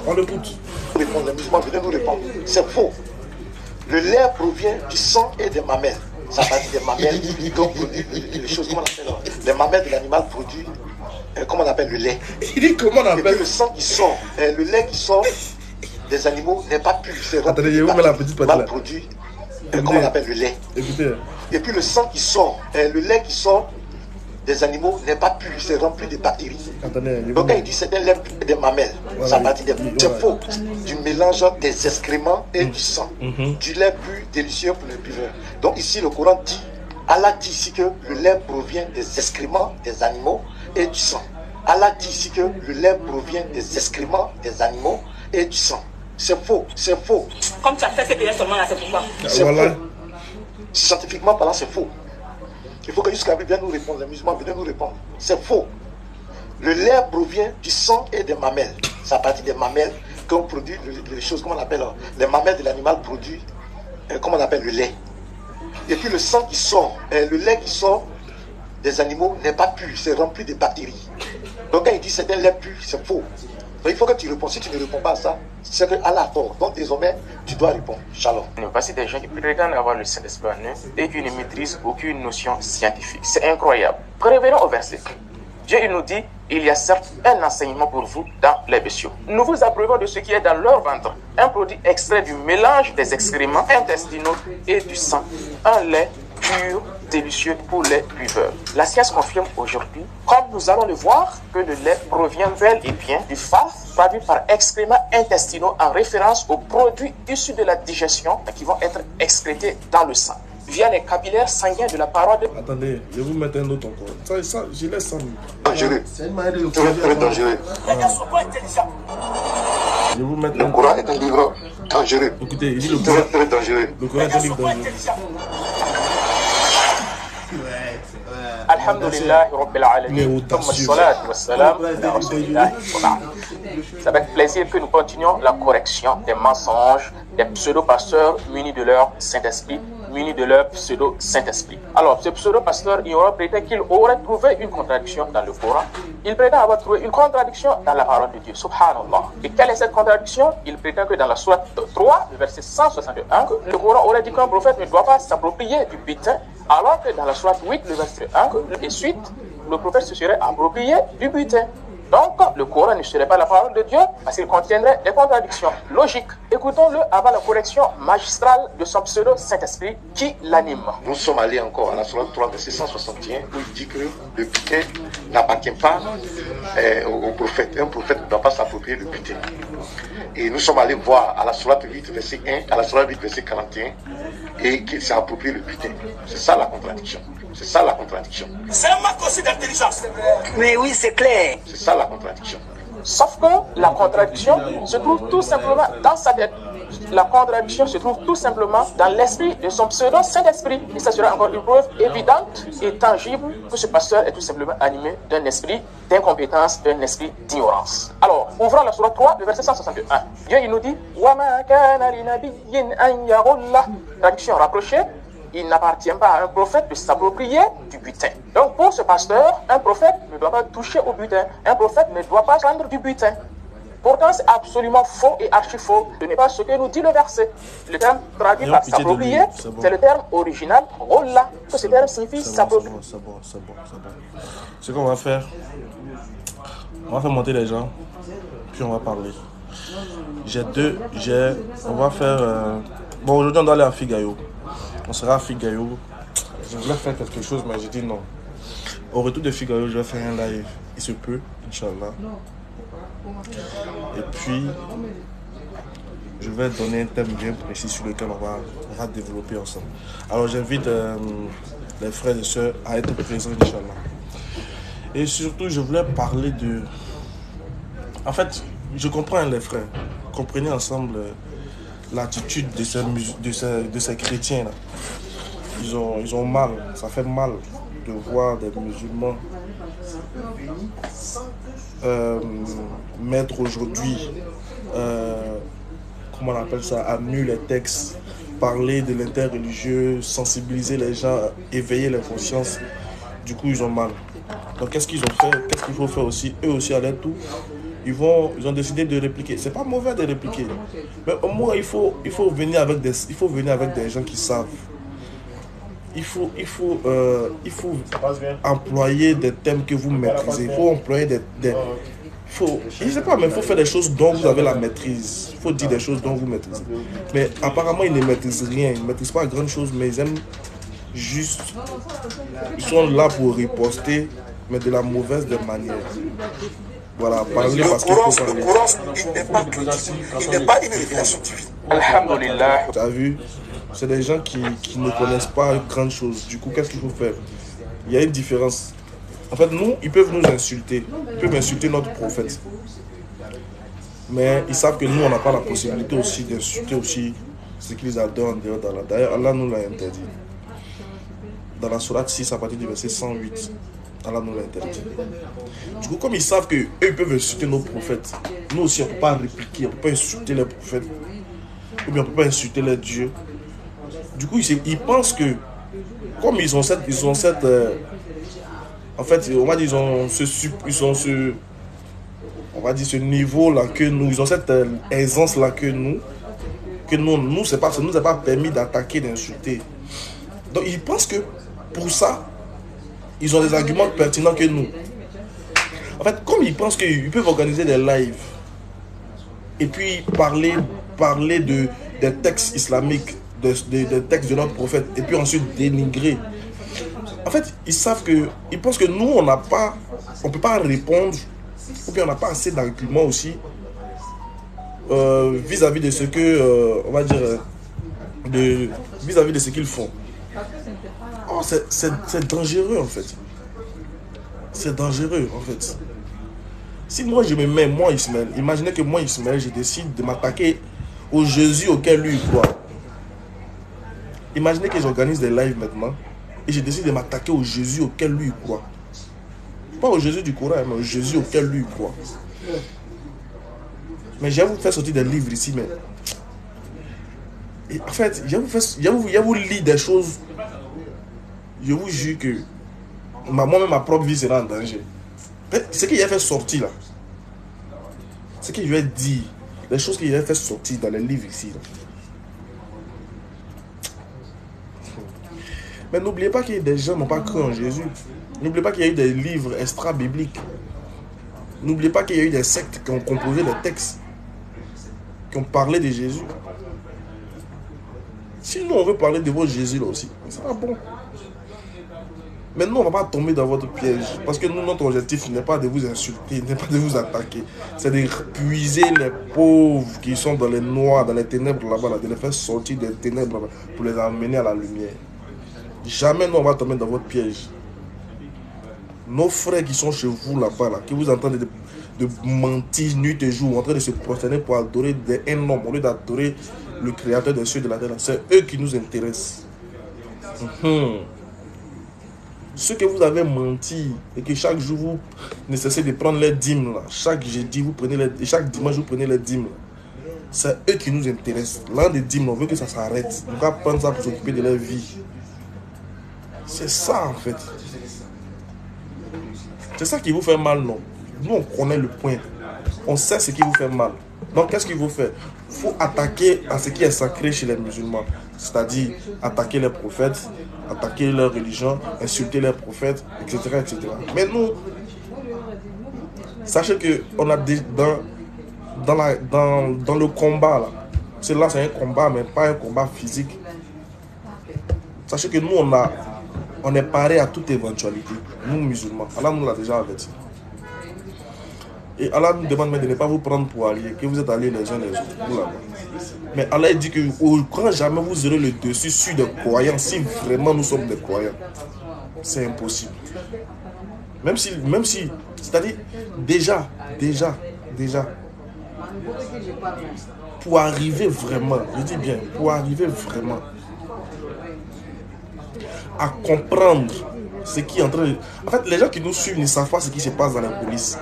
On l'écoute. répondre. Les musulmans, venez nous répondre. C'est faux. Le lait provient du sang et des mamelles. Ça va dire des mamelles qui produisent les choses, comment on appelle, les mamelles de l'animal produit, comment on appelle le lait. Il dit comment on Et puis appelle. le sang qui sort, le lait qui sort des animaux n'est pas pur. C'est Attendez, je vais vous mettre la petite partie là. mal produit, comment on appelle le lait. Écoutez. Et puis le sang qui sort, le lait qui sort des animaux n'est pas pur, c'est rempli de bactéries. Attendez, je Donc vous quand il dit c'est un lait des mamelles, Voilà, ça va dire c'est voilà. faux. Du mélange des excréments et du sang. Du lait pur, délicieux pour les buveurs. Donc ici le Coran dit, Allah dit ici que le lait provient des excréments des animaux et du sang. Allah dit ici que le lait provient des excréments des animaux et du sang. C'est faux, c'est faux. Comme tu as fait, c'est qu'il y a seulement là, c'est pourquoi. C'est Voilà. faux. Scientifiquement parlant, c'est faux. Il faut que jusqu'à vienne nous répondre. Les musulmans viennent nous répondre. C'est faux. Le lait provient du sang et des mamelles. Ça partit des mamelles qu'on produit, les choses, comment on appelle, les mamelles de l'animal produit, comment on appelle le lait. Et puis le sang qui sort, le lait qui sort des animaux n'est pas pur, c'est rempli de bactéries. Donc quand il dit c'est un lait pur, c'est faux. Donc il faut que tu réponds. Si tu ne réponds pas à ça, c'est que Allah a tort. Donc désormais, tu dois répondre. Shalom. Voici des gens qui prétendent avoir le Saint-Esprit en eux et qui ne maîtrisent aucune notion scientifique. C'est incroyable. Revenons au verset. Dieu il nous dit, il y a certes un enseignement pour vous dans les bestiaux. Nous vous approuvons de ce qui est dans leur ventre, un produit extrait du mélange des excréments intestinaux et du sang, un lait pur, délicieux pour les buveurs. La science confirme aujourd'hui, comme nous allons le voir, que le lait provient bel et bien du faf produit par excréments intestinaux en référence aux produits issus de la digestion qui vont être excrétés dans le sang via les capillaires sanguins de la paroi de... Attendez, je vais vous mettre un autre encore. Ça, je laisse ça. Dangereux. C'est une manière de le Très, très dangereux. Les gars sont pas intelligents. Je vais vous mettre Le un... Coran est un livre dangereux. Écoutez, il dit le Très, Coran. très dangereux. Le Coran Les est un gars livre sont pas dangereux. intelligents. Alhamdulillah Rabbil Alamin. Il est audacieux. Thumma salatu wassalam ala Rasulillah wa ba'd. C'est avec plaisir que nous continuons la correction des mensonges des pseudo-pasteurs munis de leur Saint-Esprit, munis de leur pseudo-Saint-Esprit. Alors, ce pseudo-pasteur, il aurait prétend qu'il aurait trouvé une contradiction dans le Coran. Il prétend avoir trouvé une contradiction dans la parole de Dieu, subhanallah. Et quelle est cette contradiction? Il prétend que dans la sourate 3, le verset 161, le Coran aurait dit qu'un prophète ne doit pas s'approprier du butin, alors que dans la sourate 8, le verset 1 et suite, le prophète se serait approprié du butin. Donc, le Coran ne serait pas la parole de Dieu parce qu'il contiendrait des contradictions logiques. Écoutons-le avant la correction magistrale de son pseudo-Saint-Esprit qui l'anime. Nous sommes allés encore à la sourate 3, verset 161, où il dit que le butin n'appartient pas au prophète. Un prophète ne doit pas s'approprier le butin. Et nous sommes allés voir à la sourate 8, verset 1, à la sourate 8, verset 41, et qu'il s'est approprié le butin. C'est ça la contradiction. C'est ça la contradiction. C'est un manque aussi d'intelligence. Mais oui, c'est clair. C'est ça la contradiction. Sauf que la contradiction se trouve tout simplement dans sa tête. La contradiction se trouve tout simplement dans l'esprit de son pseudo-Saint-Esprit. Et ça sera encore une preuve évidente et tangible que ce pasteur est tout simplement animé d'un esprit d'incompétence, d'un esprit d'ignorance. Alors, ouvrons la sourate 3, le verset 161. Dieu il nous dit « Wa ma kana li nabiyyin an yaghulla » Traduction rapprochée. il n'appartient pas à un prophète de s'approprier du butin. Donc pour ce pasteur, un prophète ne doit pas toucher au butin. Un prophète ne doit pas prendre du butin. Pourtant, c'est absolument faux et archi faux. Ce n'est pas ce que nous dit le verset. Le terme traduit par s'approprier, c'est le terme original, Rolla. Ce terme signifie s'approprier. C'est bon. Ce qu'on va faire, on va faire monter les gens, puis on va parler. On va faire... Bon, aujourd'hui, on doit aller à Figayo. On sera à Figayo. Je voulais faire quelque chose, mais j'ai dit non. Au retour de Figayo, je vais faire un live. Il se peut, Inch'Allah. Et puis, je vais donner un thème bien précis sur lequel on va développer ensemble. Alors, j'invite les frères et sœurs à être présents, Inch'Allah. Et surtout, je voulais parler de... En fait, je comprends les frères. Comprenez ensemble l'attitude de ces chrétiens-là. Ils ont mal, ça fait mal de voir des musulmans mettre aujourd'hui, comment on appelle ça, à nu les textes, parler de l'interreligieux, sensibiliser les gens, éveiller les consciences. Du coup, ils ont mal. Donc, qu'est-ce qu'ils ont fait? Qu'est-ce qu'il faut faire aussi? Eux aussi, à leur tour, ils ont décidé de répliquer. C'est pas mauvais de répliquer, mais au moins il faut venir avec des gens qui savent. Il faut employer des thèmes que vous maîtrisez. Il faut employer je sais pas, mais il faut faire des choses dont vous avez la maîtrise. Il faut dire des choses dont vous maîtrisez. Mais apparemment, ils ne maîtrisent rien. Ils ne maîtrisent pas grand chose, mais ils aiment juste... Ils sont là pour riposter, mais de la mauvaise des manières. Voilà, parler parce qu'il faut parler. Le Coran, il n'est pas une révélation divine. Alhamdulillah. Tu as vu? C'est des gens qui ne connaissent pas grand chose. Du coup, qu'est-ce qu'il faut faire? Il y a une différence. En fait, nous, ils peuvent nous insulter. Ils peuvent insulter notre prophète. Mais ils savent que nous, on n'a pas la possibilité aussi d'insulter aussi ce qu'ils adorent en dehors d'Allah. D'ailleurs, Allah nous l'a interdit. Dans la sourate 6, à partir du verset 108, Allah nous l'a interdit. Du coup, comme ils savent qu'eux, ils peuvent insulter nos prophètes, nous aussi, on ne peut pas répliquer, on ne peut pas insulter les prophètes, ou bien on ne peut pas insulter les dieux. Du coup, ils pensent que, comme ils ont cette en fait, on va dire, ce niveau-là que nous, ils ont cette aisance-là que nous c'est pas, ça nous a pas permis d'attaquer, d'insulter. Donc, ils pensent que, pour ça, ils ont des arguments pertinents que nous. En fait, comme ils pensent qu'ils peuvent organiser des lives et puis parler des textes islamiques, des textes de notre prophète, et puis ensuite dénigrer. En fait, ils pensent que nous, on ne peut pas répondre, ou bien on n'a pas assez d'arguments aussi vis-à-vis de ce que, on va dire, vis-à-vis de ce qu'ils font. Oh, c'est dangereux en fait. C'est dangereux en fait. Si moi je me mets, moi Ismaël, imaginez que moi Ismaël, je décide de m'attaquer au Jésus auquel lui il croit. Imaginez que j'organise des lives maintenant et je décide de m'attaquer au Jésus auquel lui il croit. Pas au Jésus du Coran, mais au Jésus auquel lui il croit. Mais je vais vous faire sortir des livres ici, mais... Et en fait, je vais vous lire des choses. Je vous jure que moi-même, ma propre vie sera en danger. Ce qu'il a fait sortir là, ce qu'il lui a dit, les choses qu'il a fait sortir dans les livres ici. Là. Mais n'oubliez pas que des gens n'ont pas cru en Jésus. N'oubliez pas qu'il y a eu des livres extra-bibliques. N'oubliez pas qu'il y a eu des sectes qui ont composé des textes, qui ont parlé de Jésus. Si nous on veut parler de votre Jésus là aussi, ça sera bon. Mais nous on ne va pas tomber dans votre piège. Parce que nous, notre objectif n'est pas de vous insulter, n'est pas de vous attaquer. C'est de puiser les pauvres qui sont dans les noirs, dans les ténèbres là-bas, de les faire sortir des ténèbres là-bas, pour les amener à la lumière. Jamais nous on va tomber dans votre piège. Nos frères qui sont chez vous là-bas, là, qui vous entendent de mentir nuit et jour, en train de se prosterner pour adorer un homme, au lieu d'adorer le créateur des cieux et de la terre, c'est eux qui nous intéressent. Ceux que vous avez menti et que chaque jour vous ne cessez de prendre les dîmes, là. Chaque jeudi, vous prenez et chaque dimanche, vous prenez les dîmes. C'est eux qui nous intéressent. L'un des dîmes, on veut que ça s'arrête. On va prendre ça pour s'occuper de leur vie. C'est ça en fait. C'est ça qui vous fait mal, non? Nous, on connaît le point. On sait ce qui vous fait mal. Donc, qu'est-ce qu'il faut faire? Il faut attaquer à ce qui est sacré chez les musulmans. C'est-à-dire attaquer les prophètes, attaquer leur religion, insulter les prophètes, etc. etc. Mais nous, sachez qu'on a dans le combat, là, c'est un combat, mais pas un combat physique. Sachez que nous, on est paré à toute éventualité, nous musulmans. Allah nous l'a déjà averti. Et Allah nous demande de ne pas vous prendre pour alliés, que vous êtes alliés les uns les autres. Mais Allah dit que au grand jamais vous aurez le dessus sur des croyants, si vraiment nous sommes des croyants. C'est impossible. Même si, c'est-à-dire, déjà, pour arriver vraiment, je dis bien, pour arriver vraiment à comprendre ce qui est en train de... En fait, les gens qui nous suivent ne savent pas ce qui se passe dans la police.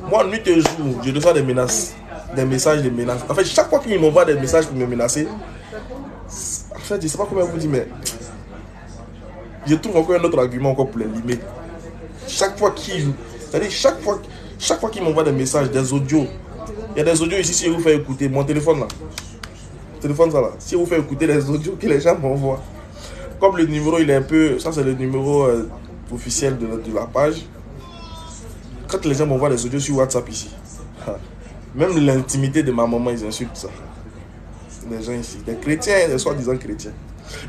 Moi, nuit et jour, je reçois des menaces, des messages de menaces. En fait, chaque fois qu'ils m'envoient des messages pour me menacer, en fait, je ne sais pas comment vous dire, mais je trouve encore un autre argument encore pour les limer. Chaque fois qu'ils m'envoient des messages, des audios, il y a des audios ici, si vous faites écouter, mon téléphone là, ça là, si vous faites écouter les audios que les gens m'envoient, comme le numéro il est un peu, ça c'est le numéro officiel de la page, quand les gens m'envoient des audios sur WhatsApp ici, même l'intimité de ma maman ils insultent ça. Les gens ici, des chrétiens, des soi-disant chrétiens.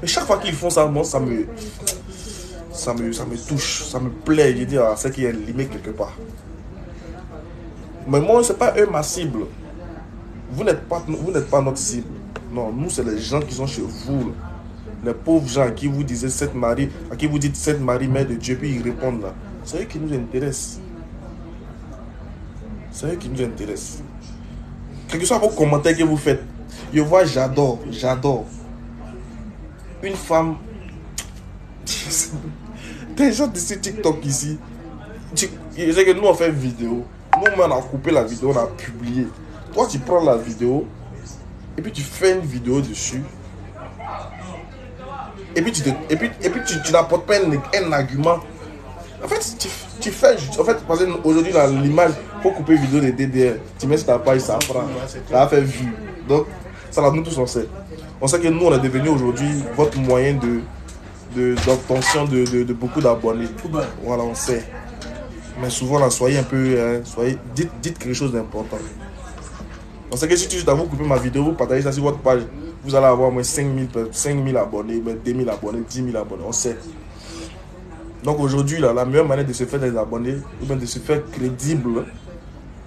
Mais chaque fois qu'ils font ça, moi ça me touche, ça me plaît, je dis, c'est qu'il y a limite quelque part. Mais moi, c'est pas eux ma cible. Vous n'êtes pas notre cible. Non, nous, c'est les gens qui sont chez vous. Là. Les pauvres gens à qui vous dites cette Marie, mère de Dieu, puis ils répondent là. C'est eux qui nous intéressent. C'est eux qui nous intéressent. Quels que soient vos commentaires que vous faites, je vois, j'adore. Une femme. Des gens de ce TikTok ici. Je sais que nous on fait une vidéo. Nous on a coupé la vidéo, on a publié. Toi tu prends la vidéo et puis tu fais une vidéo dessus. Et puis tu n'apportes pas un argument. En fait, tu fais. En fait, parce qu'aujourd'hui dans l'image, il faut couper vidéo de DDR. Tu mets sur ta page, ça prend. Ça a fait vue. Donc, ça là, nous tous on sait. On sait que nous on est devenu aujourd'hui votre moyen d'obtention de beaucoup d'abonnés. Voilà, on sait. Mais souvent, là, soyez un peu... dites quelque chose d'important. On sait que si tu vous couper ma vidéo, vous partagez ça sur votre page, vous allez avoir moins 5 000 abonnés, 2 000 abonnés, 10 000 abonnés, on sait. Donc aujourd'hui, là, la meilleure manière de se faire des abonnés, ou bien de se faire crédible,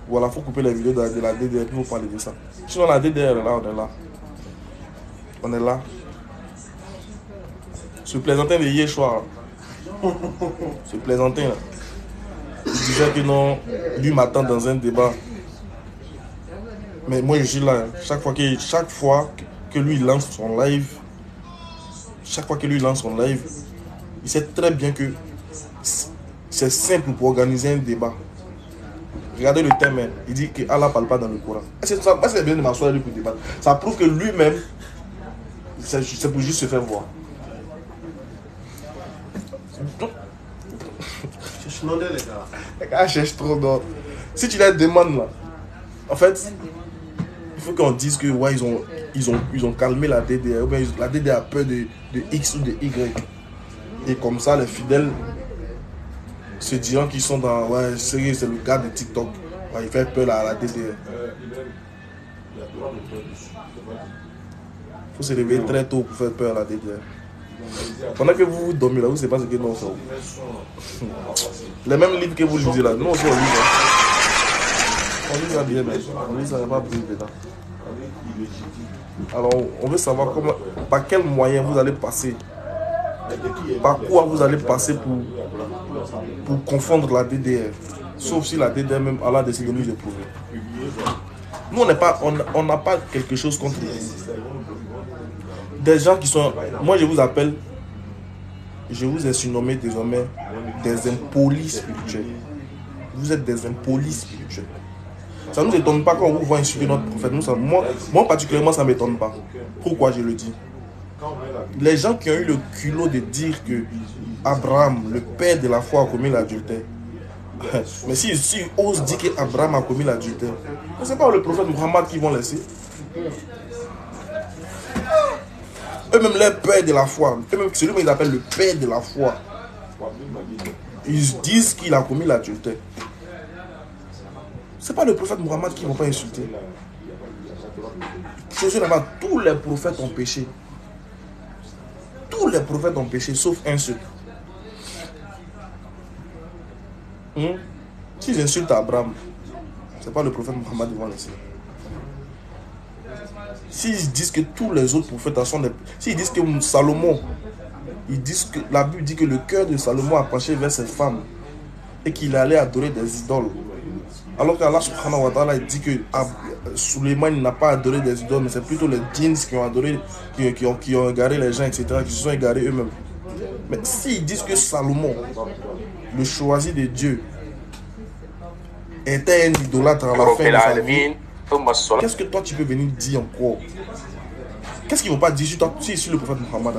voilà, il faut couper les vidéos de la DDR, puis vous parler de ça. Sinon, la DDR, là, on est là. On est là. Se plaisanter de Yeshua. Se plaisanter là. Il disait que non, lui m'attend dans un débat. Mais moi je suis là. Chaque fois que lui lance son live, il sait très bien que c'est simple pour organiser un débat. Regardez le thème, hein. Il dit que Allah ne parle pas dans le Coran. C'est bien de m'asseoir lui pour débattre. Ça prouve que lui-même, c'est pour juste se faire voir. Les gars cherchent trop d'or. Si tu les demandes là, en fait, il faut qu'on dise que ouais, ils ont calmé la DDR. Ou bien la DDR a peur de X ou de Y. Et comme ça, les fidèles se diront qu'ils sont dans. Ouais, c'est le gars de TikTok. Ouais, il fait peur à la DDR. Il faut se réveiller très tôt pour faire peur à la DDR. Pendant que vous dormez là, vous ne savez pas ce que nous faisons. Les mêmes livres que vous lisez là, nous aussi on lit. On lit ça bien, mais on lit ça, il n'y a pas plus dedans. Alors, on veut savoir comment, par quel moyen vous allez passer, par quoi vous allez passer pour confondre la DDR. Sauf si la DDR même Allah décide de nous éprouver. Nous, on n'a pas quelque chose contre vous. Des gens qui sont... Moi, je vous ai surnommé désormais des impolis spirituels. Vous êtes des impolis spirituels. Ça ne nous étonne pas quand on vous voit insulter notre prophète. Moi particulièrement, ça ne m'étonne pas. Pourquoi je le dis? les gens qui ont eu le culot de dire que Abraham, le père de la foi, a commis l'adultère. Mais s'ils osent dire qu'Abraham a commis l'adultère, ce n'est pas le prophète Muhammad qui vont laisser. Eux-mêmes, leur père de la foi, eux-mêmes, celui qu'ils appellent le père de la foi, ils disent qu'il a commis l'adultère. Ce n'est pas le prophète Muhammad qui ne vont pas insulter. Chose là-bas, tous les prophètes ont péché. Tous les prophètes ont péché, sauf un seul. S'ils insultent Abraham, ce n'est pas le prophète Muhammad qui va laisser. S'ils disent que tous les autres prophètes sont des... S'ils disent que Salomon, ils disent que la Bible dit que le cœur de Salomon a penché vers ses femmes et qu'il allait adorer des idoles. Alors qu'Allah subhanahu wa ta'ala dit que Suleiman n'a pas adoré des idoles, mais c'est plutôt les djinns qui ont adoré, qui ont égaré les gens, etc., qui se sont égarés eux-mêmes. Mais s'ils disent que Salomon, le choisi de Dieu, était un idolâtre à la fin de sa vie, qu'est-ce que toi tu peux venir dire encore? Qu'est-ce qu'ils ne vont pas dire sur le prophète Muhammad?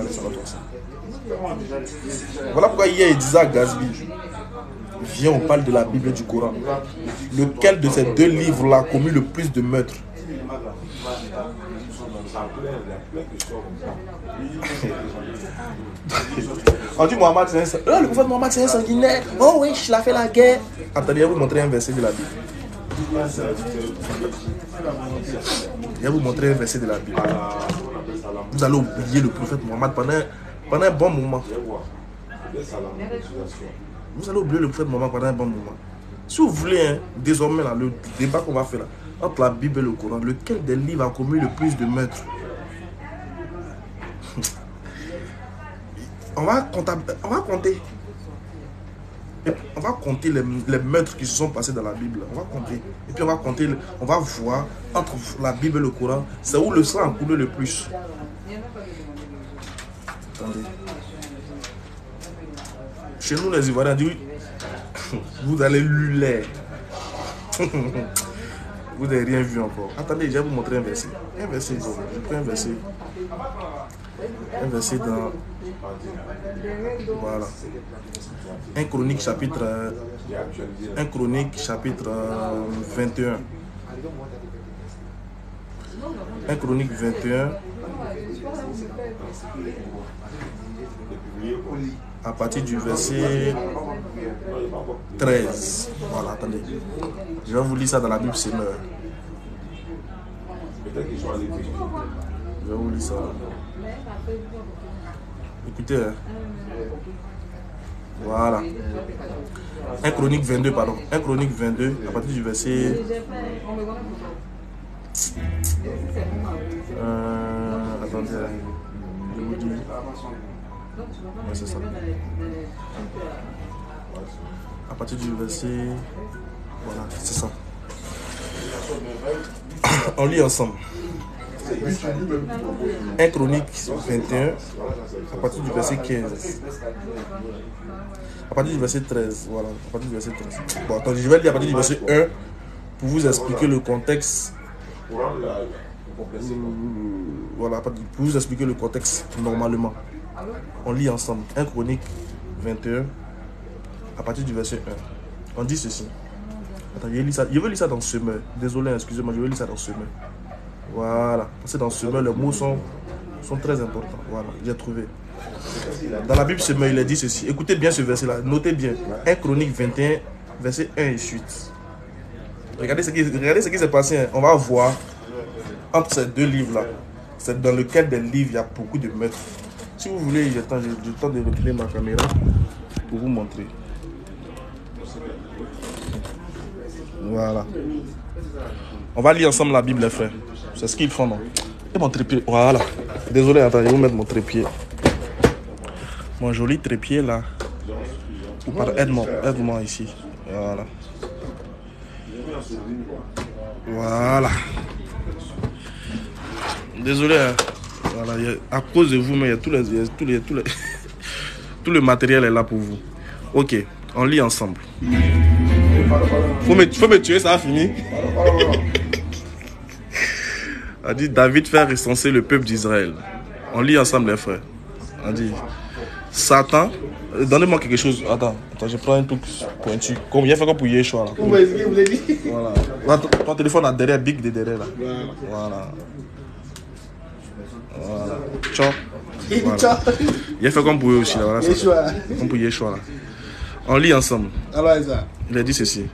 Voilà pourquoi hier il disait à Gazbi, viens, on parle de la Bible et du Coran. Lequel de ces deux livres-là a commis le plus de meurtres? On dit Mohamed, c'est un... le prophète Mohamed c'est un sanguinaire. Oh oui, il a fait la guerre. Attendez, je vais vous montrer un verset de la Bible. Je vais vous montrer un verset de la Bible. Vous allez oublier le prophète Mohamed pendant un bon moment. Vous allez oublier le prophète Mohamed pendant un bon moment. Si vous voulez, hein, désormais, là, le débat qu'on va faire là, entre la Bible et le Coran, lequel des livres a commis le plus de meurtres? On va compter. On va compter les meurtres qui se sont passés dans la Bible. On va compter. Et puis on va compter, on va voir entre la Bible et le Coran, c'est où le sang a coulé le plus. Attendez. Chez nous, les Ivoiriens disent, vous allez luler. Vous n'avez rien vu encore. Attendez, je vais vous montrer un verset. Un verset, je prends un verset. Un verset dans... Voilà. 1 Chronique chapitre 21. 1 Chronique 21. À partir du verset 13. Voilà, attendez. Je vais vous lire ça dans la Bible Seigneur. Je vais vous lire ça. Écoutez. Hein. Voilà. 1 Chronique 22, pardon. 1 Chronique 22, à partir du verset... attendez. Je vous dis... Ouais, c'est ça. À partir du verset... Voilà, c'est ça. On lit ensemble. 1 Chronique 21, à partir du verset 15. À partir du verset 13. Voilà, à partir du verset 13. Bon, attendez, je vais lire à partir du verset 1 pour vous expliquer le contexte. Voilà, pour vous expliquer le contexte normalement. On lit ensemble. 1 Chronique 21, à partir du verset 1. On dit ceci. Attends, je veux lire ça dans Semeur. Désolé, excusez-moi, je veux lire ça dans Semeur. Voilà, parce que dans Semeur, les mots sont très importants. Voilà, j'ai trouvé. Dans la Bible Semeur, il est dit ceci. Écoutez bien ce verset-là, notez bien. 1 Chronique 21, verset 1 et suite. Regardez ce qui s'est passé. Hein. On va voir entre ces deux livres-là. C'est dans lequel des livres, il y a beaucoup de meurtres. Si vous voulez, j'ai le temps de retirer ma caméra pour vous montrer. Voilà. On va lire ensemble la Bible, les frères. C'est ce qu'ils font, non? Et mon trépied. Voilà. Désolé, attends, je vais vous mettre mon trépied. Mon joli trépied, là. Aide-moi ici. Voilà. Voilà. Désolé, hein. Voilà, à cause de vous, mais il y a tout le matériel est là pour vous. Ok, on lit ensemble. Faut me tuer, ça a fini. A dit David fait recenser le peuple d'Israël. On lit ensemble, les frères. On dit Satan. Donnez-moi quelque chose. Attends, je prends un truc pointu. Combien fait comme pour Yeshua là? Vous l'avez dit. Voilà. Ton téléphone a derrière, big de derrière là. Voilà. Ciao. Voilà. Il a fait comme pour eux aussi là. Voilà, Yeshua. Comme pour Yeshua là. On lit ensemble. Alors, ça. Il a dit ceci.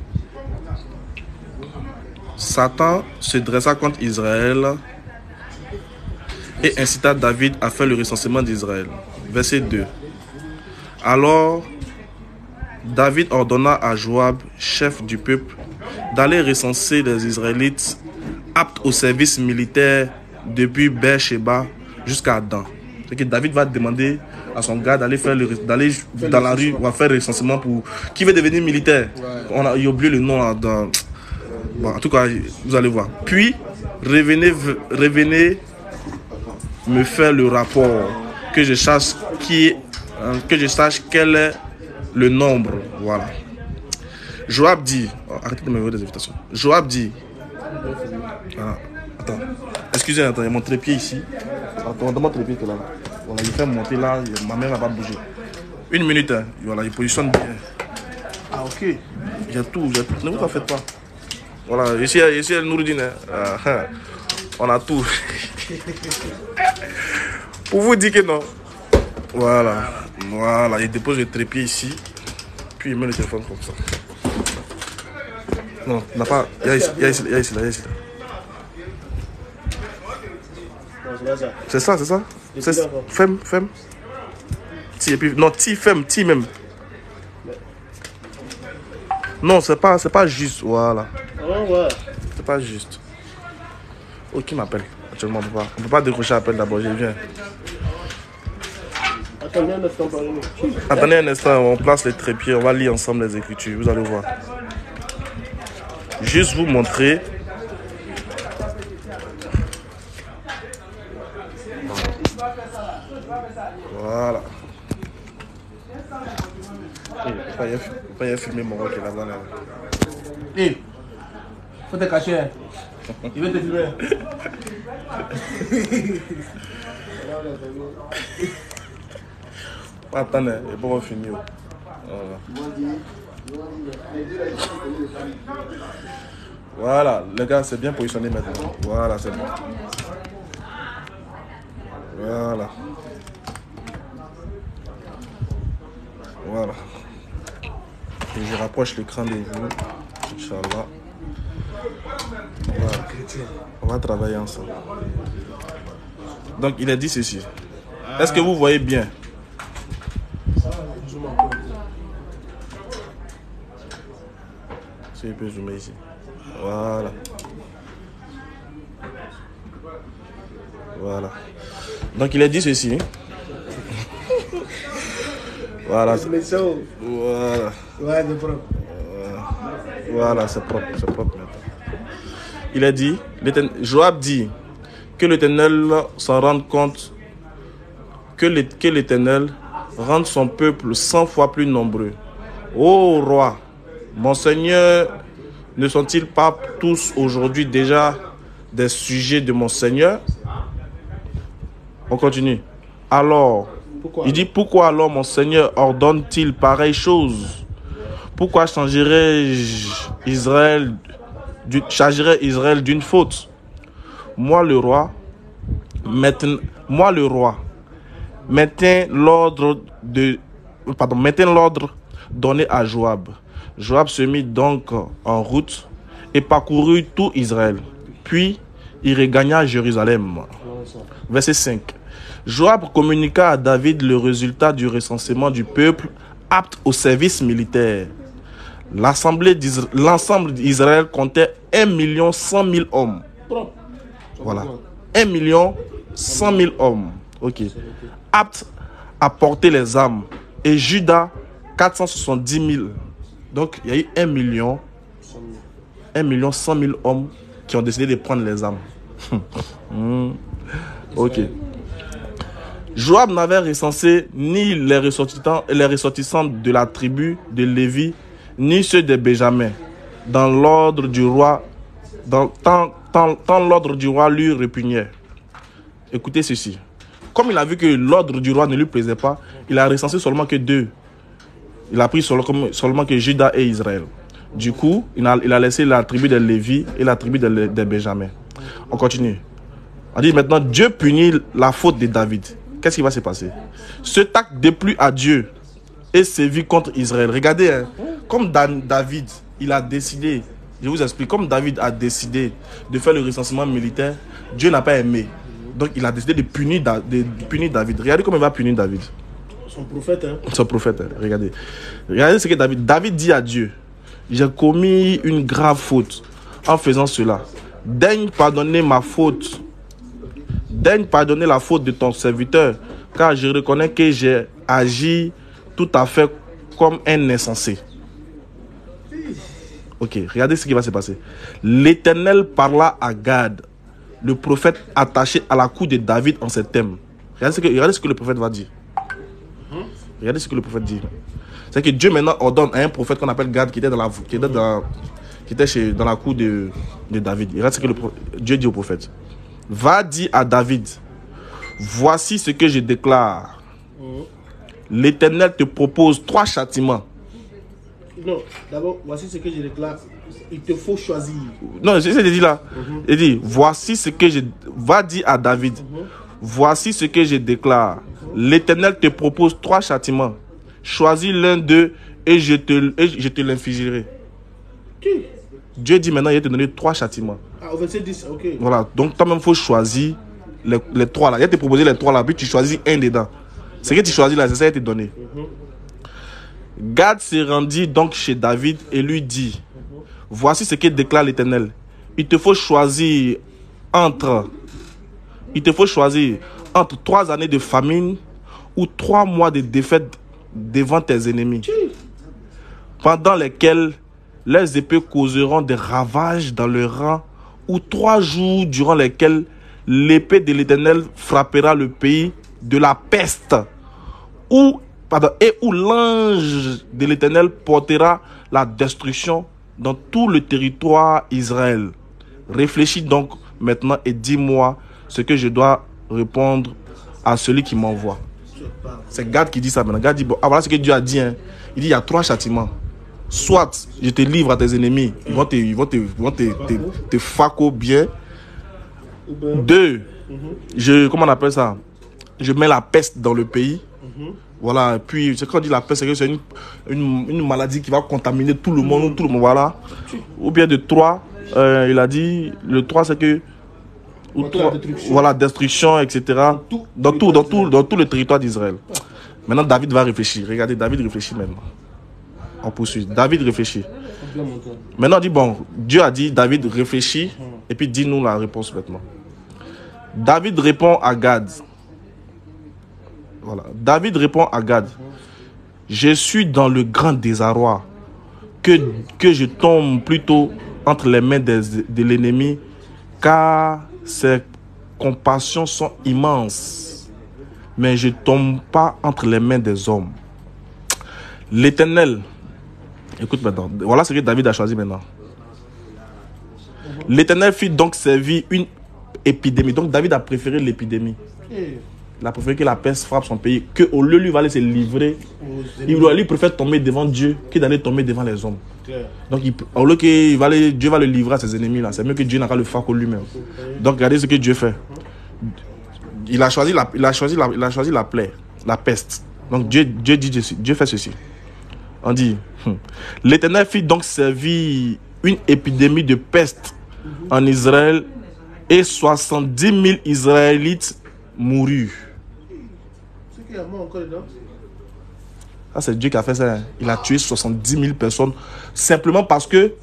Satan se dressa contre Israël et incita David à faire le recensement d'Israël. Verset 2. Alors, David ordonna à Joab, chef du peuple, d'aller recenser les Israélites aptes au service militaire depuis Beersheba jusqu'à Dan. C'est que David va demander à son gars d'aller dans la rue, on va faire le recensement pour qui veut devenir militaire. On a oublié le nom là, dans... Bon, en tout cas, vous allez voir. Puis, revenez me faire le rapport, que je sache quel est le nombre. Voilà. Joab dit, arrêtez de me voir des invitations. Joab dit, voilà. Attends, excusez, attends, il y a mon trépied ici. Attends, mon trépied qui est là. Voilà, il fait monter là, ma main n'a pas bougé. Une minute, hein. Voilà, il positionne bien. Ah, ok. Il y a tout, ne vous en faites pas. Voilà, ici El Nouroudine, hein. On a tout. Pour vous dire que non. Voilà, il dépose le trépied ici, puis il met le téléphone comme ça. Non, il n'a pas. Il y a ici là. C'est ça. Femme. Ti, et puis, non, ti même. Non, c'est pas juste, voilà. C'est pas juste. Oh, qui m'appelle? Actuellement, on peut pas décrocher l'appel d'abord, je viens. Attendez un instant, on place les trépieds, on va lire ensemble les Écritures, vous allez voir. Juste vous montrer. Voilà. Il faut pas y filmer mon rock là-bas. Là. Hé, faut te cacher. Il veut te filmer. Attendez, il faut finir. Voilà, les gars, c'est bien positionné maintenant. Voilà, c'est bon. Voilà. Et je rapproche l'écran de vous. Inch'Allah. Voilà. On va travailler ensemble. Donc, il a dit ceci. Est-ce que vous voyez bien? Si je peux zoomer ici. Voilà. Donc, il a dit ceci. Voilà. Voilà, c'est propre maintenant. Il a dit, Joab dit que l'Éternel s'en rende compte, que l'Éternel rende son peuple 100 fois plus nombreux. Ô roi, mon Seigneur, ne sont-ils pas tous aujourd'hui déjà des sujets de mon Seigneur? On continue. Alors, il dit, pourquoi alors mon Seigneur ordonne-t-il pareille chose? Pourquoi chargerait Israël d'une faute? Moi le roi, mettez l'ordre donné à Joab. Joab se mit donc en route et parcourut tout Israël. Puis il regagna Jérusalem. Verset 5. Joab communiqua à David le résultat du recensement du peuple apte au service militaire. L'ensemble d'Israël comptait 1 100 000 hommes. Voilà. 1 100 000 hommes. Ok. Aptes à porter les armes. Et Juda, 470 000. Donc, il y a eu 1 100 000 hommes qui ont décidé de prendre les armes. Ok. Joab n'avait recensé ni les ressortissants de la tribu de Lévi, ni ceux de Benjamin, dans l'ordre du roi, tant l'ordre du roi lui répugnait. Écoutez ceci. Comme il a vu que l'ordre du roi ne lui plaisait pas, il a recensé seulement que 2. Il a pris seulement que Juda et Israël. Du coup, il a laissé la tribu de Lévi et la tribu de Benjamin. On continue. On dit maintenant, Dieu punit la faute de David. Qu'est-ce qui va se passer? Cet acte déplut à Dieu et sévit contre Israël. Regardez, hein, comme David, il a décidé, je vous explique, comme David a décidé de faire le recensement militaire, Dieu n'a pas aimé. Donc il a décidé de punir David. Regardez comment il va punir David. Son prophète, hein. Son prophète, hein. Regardez. Regardez ce que David dit à Dieu. J'ai commis une grave faute en faisant cela. Daigne pardonner ma faute. Daigne pardonner la faute de ton serviteur, car je reconnais que j'ai agi tout à fait comme un insensé. Ok, regardez ce qui va se passer. L'Éternel parla à Gad, le prophète attaché à la cou de David en ces termes. Regardez ce que le prophète va dire. Regardez ce que le prophète dit. C'est que Dieu maintenant ordonne à un prophète qu'on appelle Gad qui était dans la cour de David. Regardez ce que Dieu dit au prophète. Va dire à David, voici ce que je déclare. L'Éternel te propose 3 châtiments. Non, d'abord, voici ce que je déclare. Il te faut choisir. Non, c'est ce que je dis là. Il dit, voici ce que je... Va dire à David, voici ce que je déclare. L'Éternel te propose 3 châtiments. Choisis l'un d'eux et je te l'infligerai. Dieu dit maintenant, il va te donner 3 châtiments. Ah, au verset 10, ok. Voilà, donc toi-même, il faut choisir les 3 là. Il va te proposer les 3 là, puis tu choisis un dedans. Ce que tu choisis là, c'est ça qui est donné. Gad se rendit donc chez David et lui dit, voici ce que déclare l'Éternel. Il te faut choisir entre 3 années de famine ou 3 mois de défaite devant tes ennemis, pendant lesquels les épées causeront des ravages dans le rang, ou 3 jours durant lesquels l'épée de l'Éternel frappera le pays de la peste, et où l'ange de l'Éternel portera la destruction dans tout le territoire Israël. Réfléchis donc maintenant et dis-moi ce que je dois répondre à celui qui m'envoie. C'est Gad qui dit ça maintenant. Gad dit, bon, voilà ce que Dieu a dit. Hein. Il dit, il y a 3 châtiments. Soit je te livre à tes ennemis, ils vont te faco bien. 2, comment on appelle ça? Je mets la peste dans le pays. Voilà, puis c'est quand on dit la peste, c'est que c'est une maladie qui va contaminer tout le monde, voilà. Ou bien de 3, il a dit, le 3 c'est que voilà, destruction, etc. Dans tout le territoire d'Israël. Maintenant, David va réfléchir. Regardez, David réfléchit maintenant. On poursuit. David réfléchit. Maintenant, on dit, bon, Dieu a dit, David réfléchit, et puis dis-nous la réponse maintenant. David répond à Gad. Voilà. David répond à Gad. Je suis dans le grand désarroi. Que je tombe plutôt entre les mains de l'ennemi, car ses compassions sont immenses, mais je ne tombe pas entre les mains des hommes. L'Éternel, écoute maintenant, voilà ce que David a choisi maintenant. L'Éternel fit donc servir une épidémie. Donc David a préféré l'épidémie. Il a préféré que la peste frappe son pays, qu'au lieu lui va aller se livrer, il préfère tomber devant Dieu que d'aller tomber devant les hommes. Donc au lieu que Dieu va le livrer à ses ennemis là, c'est mieux que Dieu n'a qu'à le faire que lui-même. Donc regardez ce que Dieu fait. Il a choisi la plaie, la peste. Donc Dieu fait ceci. On dit, l'Éternel fit donc servir une épidémie de peste en Israël et 70 000 Israélites moururent. Ça, c'est Dieu qui a fait ça. Il a tué 70 000 personnes simplement parce que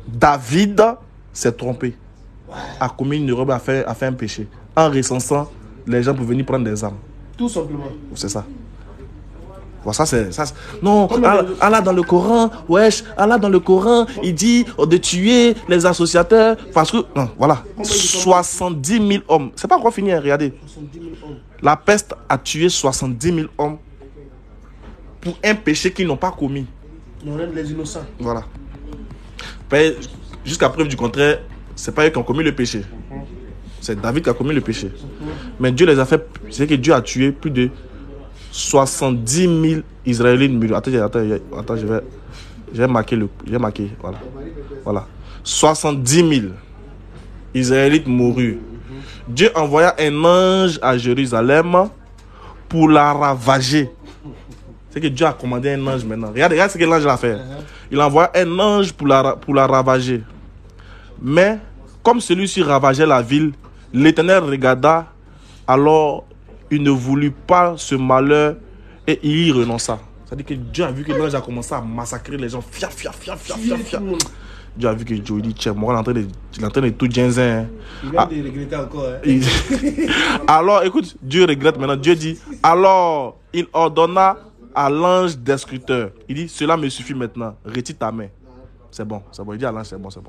David s'est trompé, a commis une erreur, a fait un péché. En recensant les gens pour venir prendre des armes. Tout simplement. C'est ça. Bon, ça. Non, Allah dans le Coran, wesh, Allah dans le Coran, il dit de tuer les associateurs parce que, non, voilà, 70 000 hommes. C'est pas encore fini, hein, regardez. 70 000 hommes. La peste a tué 70 000 hommes pour un péché qu'ils n'ont pas commis. On aide les innocents. c'est David qui a commis le péché. Mais Dieu les a fait, c'est que Dieu a tué plus de 70 000 Israélites mourus. Attends, je vais marquer, voilà. 70 000 Israélites mourus. Dieu envoya un ange à Jérusalem pour la ravager. C'est que Dieu a commandé un ange maintenant. Regarde ce que l'ange a fait. Il envoie un ange pour la ravager. Mais, comme celui-ci ravageait la ville, l'Éternel regarda, alors il ne voulut pas ce malheur et il y renonça. C'est-à-dire que Dieu a vu que l'ange a commencé à massacrer les gens. Fia. Dieu a vu que Dieu, il dit, tiens, moi, il est en train de tout ginzin. Il vient de regretter encore. Alors, écoute, Dieu regrette maintenant. Dieu dit, alors, il ordonna à l'ange destructeur. Il dit, cela me suffit maintenant. Retire ta main. C'est bon. Il dit à l'ange, c'est bon. C'est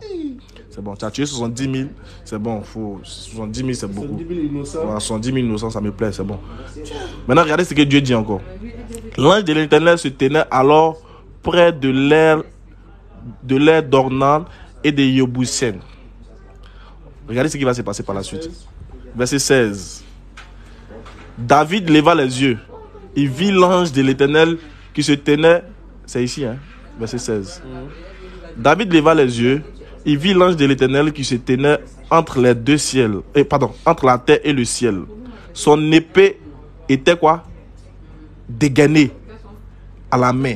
bon. Tu as tué 70 000. C'est bon. 70 000, c'est beaucoup. 70 000 innocents. Voilà, 70 000 innocents, ça me plaît, c'est bon. Maintenant, regardez ce que Dieu dit encore. L'ange de l'Éternel se tenait alors près de l'air d'Ornan et de Yébousiennes. Regardez ce qui va se passer par la suite. Verset 16. David leva les yeux. Il vit l'ange de l'Éternel qui se tenait. C'est ici, hein? Verset 16. David leva les yeux. Il vit l'ange de l'Éternel qui se tenait entre les deux ciels. Entre la terre et le ciel. Son épée était quoi? Dégainée à la main.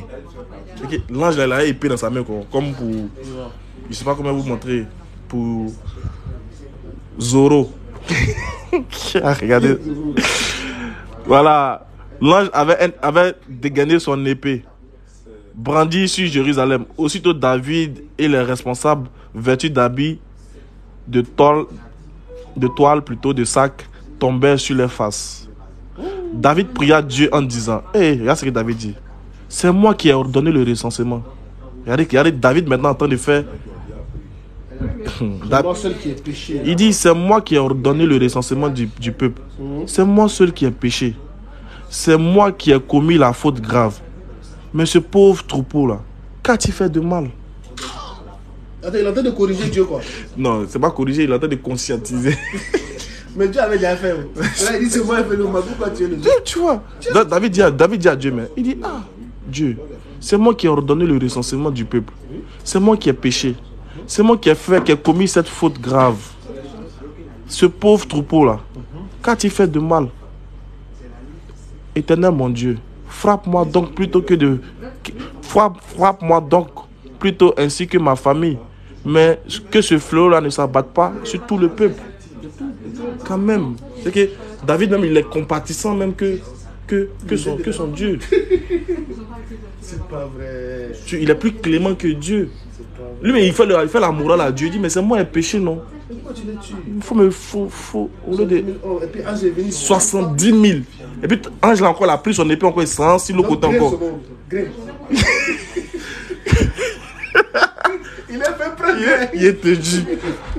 L'ange a l'épée dans sa main, comme pour. Je ne sais pas comment vous montrer. Pour Zoro. Regardez. Voilà. L'ange avait dégainé son épée, brandi sur Jérusalem. Aussitôt David et les responsables, vêtus d'habits de toile de sac, tombèrent sur leurs faces. David pria Dieu en disant, regarde ce que David dit. C'est moi qui ai ordonné le recensement. Regardez David maintenant en train de faire. Il dit, c'est moi qui ai ordonné le recensement du peuple. C'est moi seul qui ai péché. C'est moi qui ai commis la faute grave. Mais ce pauvre troupeau-là, qu'a-t-il fait de mal? Attends, il est en train de corriger Dieu, quoi. Non, c'est pas corriger, il est en train de conscientiser. Mais Dieu avait déjà fait. Là, il dit, c'est moi qui ai fait le mal. Pourquoi tu es le Dieu? Tu vois, David dit à Dieu, mais il dit, Dieu, c'est moi qui ai ordonné le recensement du peuple. C'est moi qui ai péché. C'est moi qui ai commis cette faute grave. Ce pauvre troupeau-là, qu'a-t-il fait de mal? Éternel mon Dieu, frappe-moi donc plutôt frappe-moi donc plutôt ainsi que ma famille, mais que ce fléau-là ne s'abatte pas sur tout le peuple. Quand même, c'est que David même il est compatissant même que son Dieu. C'est pas vrai. Il est plus clément que Dieu. Lui, mais il fait la morale à Dieu. Il dit, mais c'est moi un péché, non? Pourquoi tu les tues? Il faut au lieu de Et puis Ange est venu. 70 000. Et puis Ange encore l'a pris son épée encore 100 sur le côté encore. Il est fait prendre. Il te dit,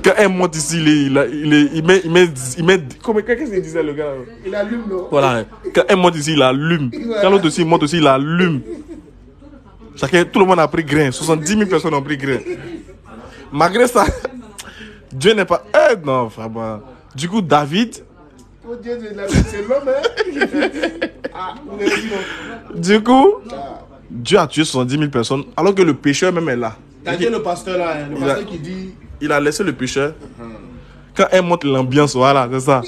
quand elle monte ici, il met qu'est-ce qu'il disait le gars? Il allume, non? Voilà. Quand elle monte ici, il allume. Quand l'autre aussi monte aussi, il allume. Tout le monde a pris grain. 70 000 personnes ont pris grain. Malgré ça, Dieu n'est pas... non, vraiment. Du coup, David... Oh Dieu, c'est l'homme, hein? Du coup, Dieu a tué 70 000 personnes, alors que le pécheur même est là. T'as dit le pasteur là, le pasteur qui dit... Il a laissé le pécheur. Quand elle monte l'ambiance, voilà, c'est ça.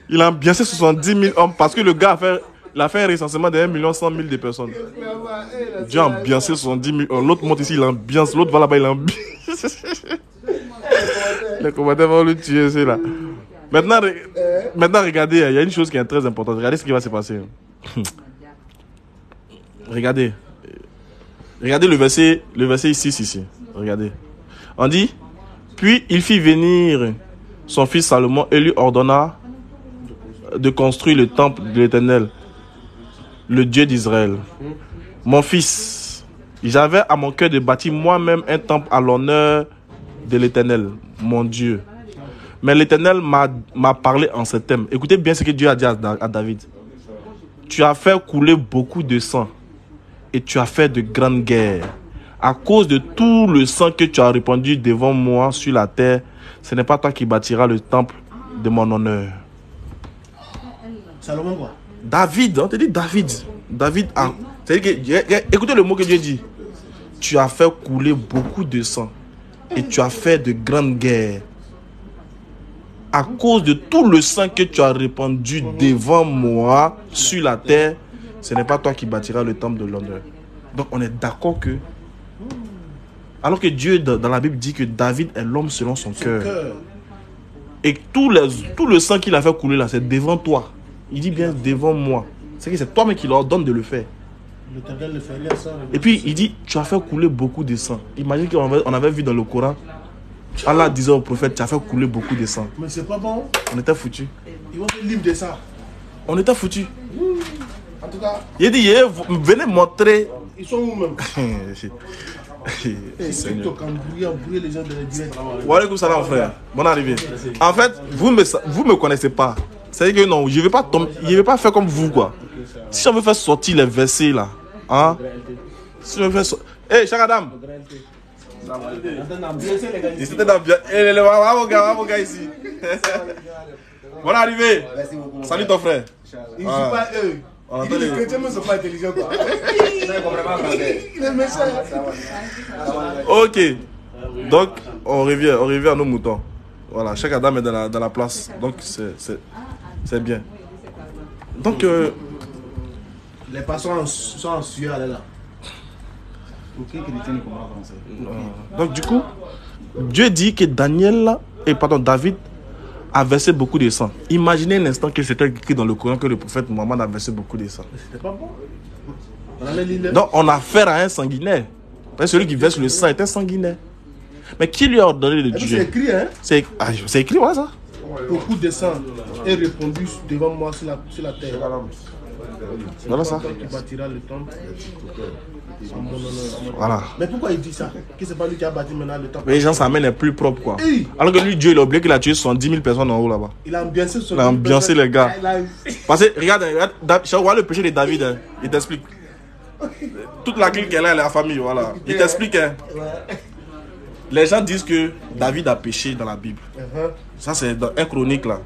Il a ambiancé 70 000 hommes parce que le gars a fait un recensement de 1 100 000 de personnes. Dieu a ambiancé 70 000 hommes. L'autre monte ici, il ambiance. L'autre va là-bas, il ambiance. Les combattants vont le tuer, c'est là. Maintenant, regardez, il y a une chose qui est très importante. Regardez ce qui va se passer. Regardez le verset 6 ici. Regardez. On dit, puis il fit venir son fils Salomon et lui ordonna de construire le temple de l'Éternel, le Dieu d'Israël. Mon fils, j'avais à mon cœur de bâtir moi-même un temple à l'honneur de l'Éternel, mon Dieu. Mais l'Éternel m'a parlé en ces termes. Écoutez bien ce que Dieu a dit à David. Tu as fait couler beaucoup de sang et tu as fait de grandes guerres. à cause de tout le sang que tu as répandu devant moi sur la terre, ce n'est pas toi qui bâtiras le temple de mon honneur. Salomon quoi? David, on te dit David. David a... C'est-à-dire que, écoutez le mot que Dieu dit. Tu as fait couler beaucoup de sang et tu as fait de grandes guerres. À cause de tout le sang que tu as répandu devant moi sur la terre, ce n'est pas toi qui bâtiras le temple de l'honneur. Donc on est d'accord que... Alors que Dieu dans la Bible dit que David est l'homme selon son cœur. Et tout le sang qu'il a fait couler là, c'est devant toi. Il dit bien devant moi. C'est que c'est toi-même qui leur donne de le faire. Et puis il dit, tu as fait couler beaucoup de sang. Imagine qu'on avait vu dans le Coran, Allah disait au prophète, tu as fait couler beaucoup de sang. Mais c'est pas bon. On était foutus. Ils vont faire livre de ça. On était foutus. En tout cas, Il dit, venez montrer. ils sont où même? C'est embrouiller les gens de la direct. Wa alaikum salam frère. Bonne arrivée. En fait, vous me connaissez pas. C'est-à-dire que non, je vais pas faire comme vous quoi. Si on veut faire sortir les versets là, hein? Si on veut faire sortir... Hey, Chakadam. C'était dans bien. Eh, mon gars ici. Bonne arrivée. Salut ton frère. Ils ne sont pas eux. Les chrétiens ne sont pas intelligents quoi. Il est méchant. Ok. Donc, on revient à nos moutons. Voilà, chaque Adam est dans la place. Donc, c'est bien. Donc, les pasteurs sont en sueur là. Donc, du coup, Dieu dit que David a versé beaucoup de sang. Imaginez un instant que c'était écrit dans le Coran que le prophète Mohammed a versé beaucoup de sang. C'était pas bon. Donc, on a affaire à un sanguinaire. Parce que celui qui verse le sang est un sanguinaire. Mais qui lui a ordonné de tuer? C'est écrit, hein? C'est écrit, ouais, ça. Beaucoup de sang est répandu devant moi sur la terre. Voilà ça. Qui bâtira le temple. Voilà. Mais pourquoi il dit ça? Que c'est pas lui qui a bâti maintenant le temple? Mais les gens s'amènent les plus propres quoi. Oui. Alors que lui, Dieu, il a oublié qu'il a tué 70 000 personnes en haut là-bas. Il a ambiancé les gars. Parce que regarde, regarde le péché de David, hein. Il t'explique. Toute la clique qu'elle a, elle est la famille, voilà. Il t'explique, hein. Les gens disent que David a péché dans la Bible. Ça, c'est dans 1 Chronique là.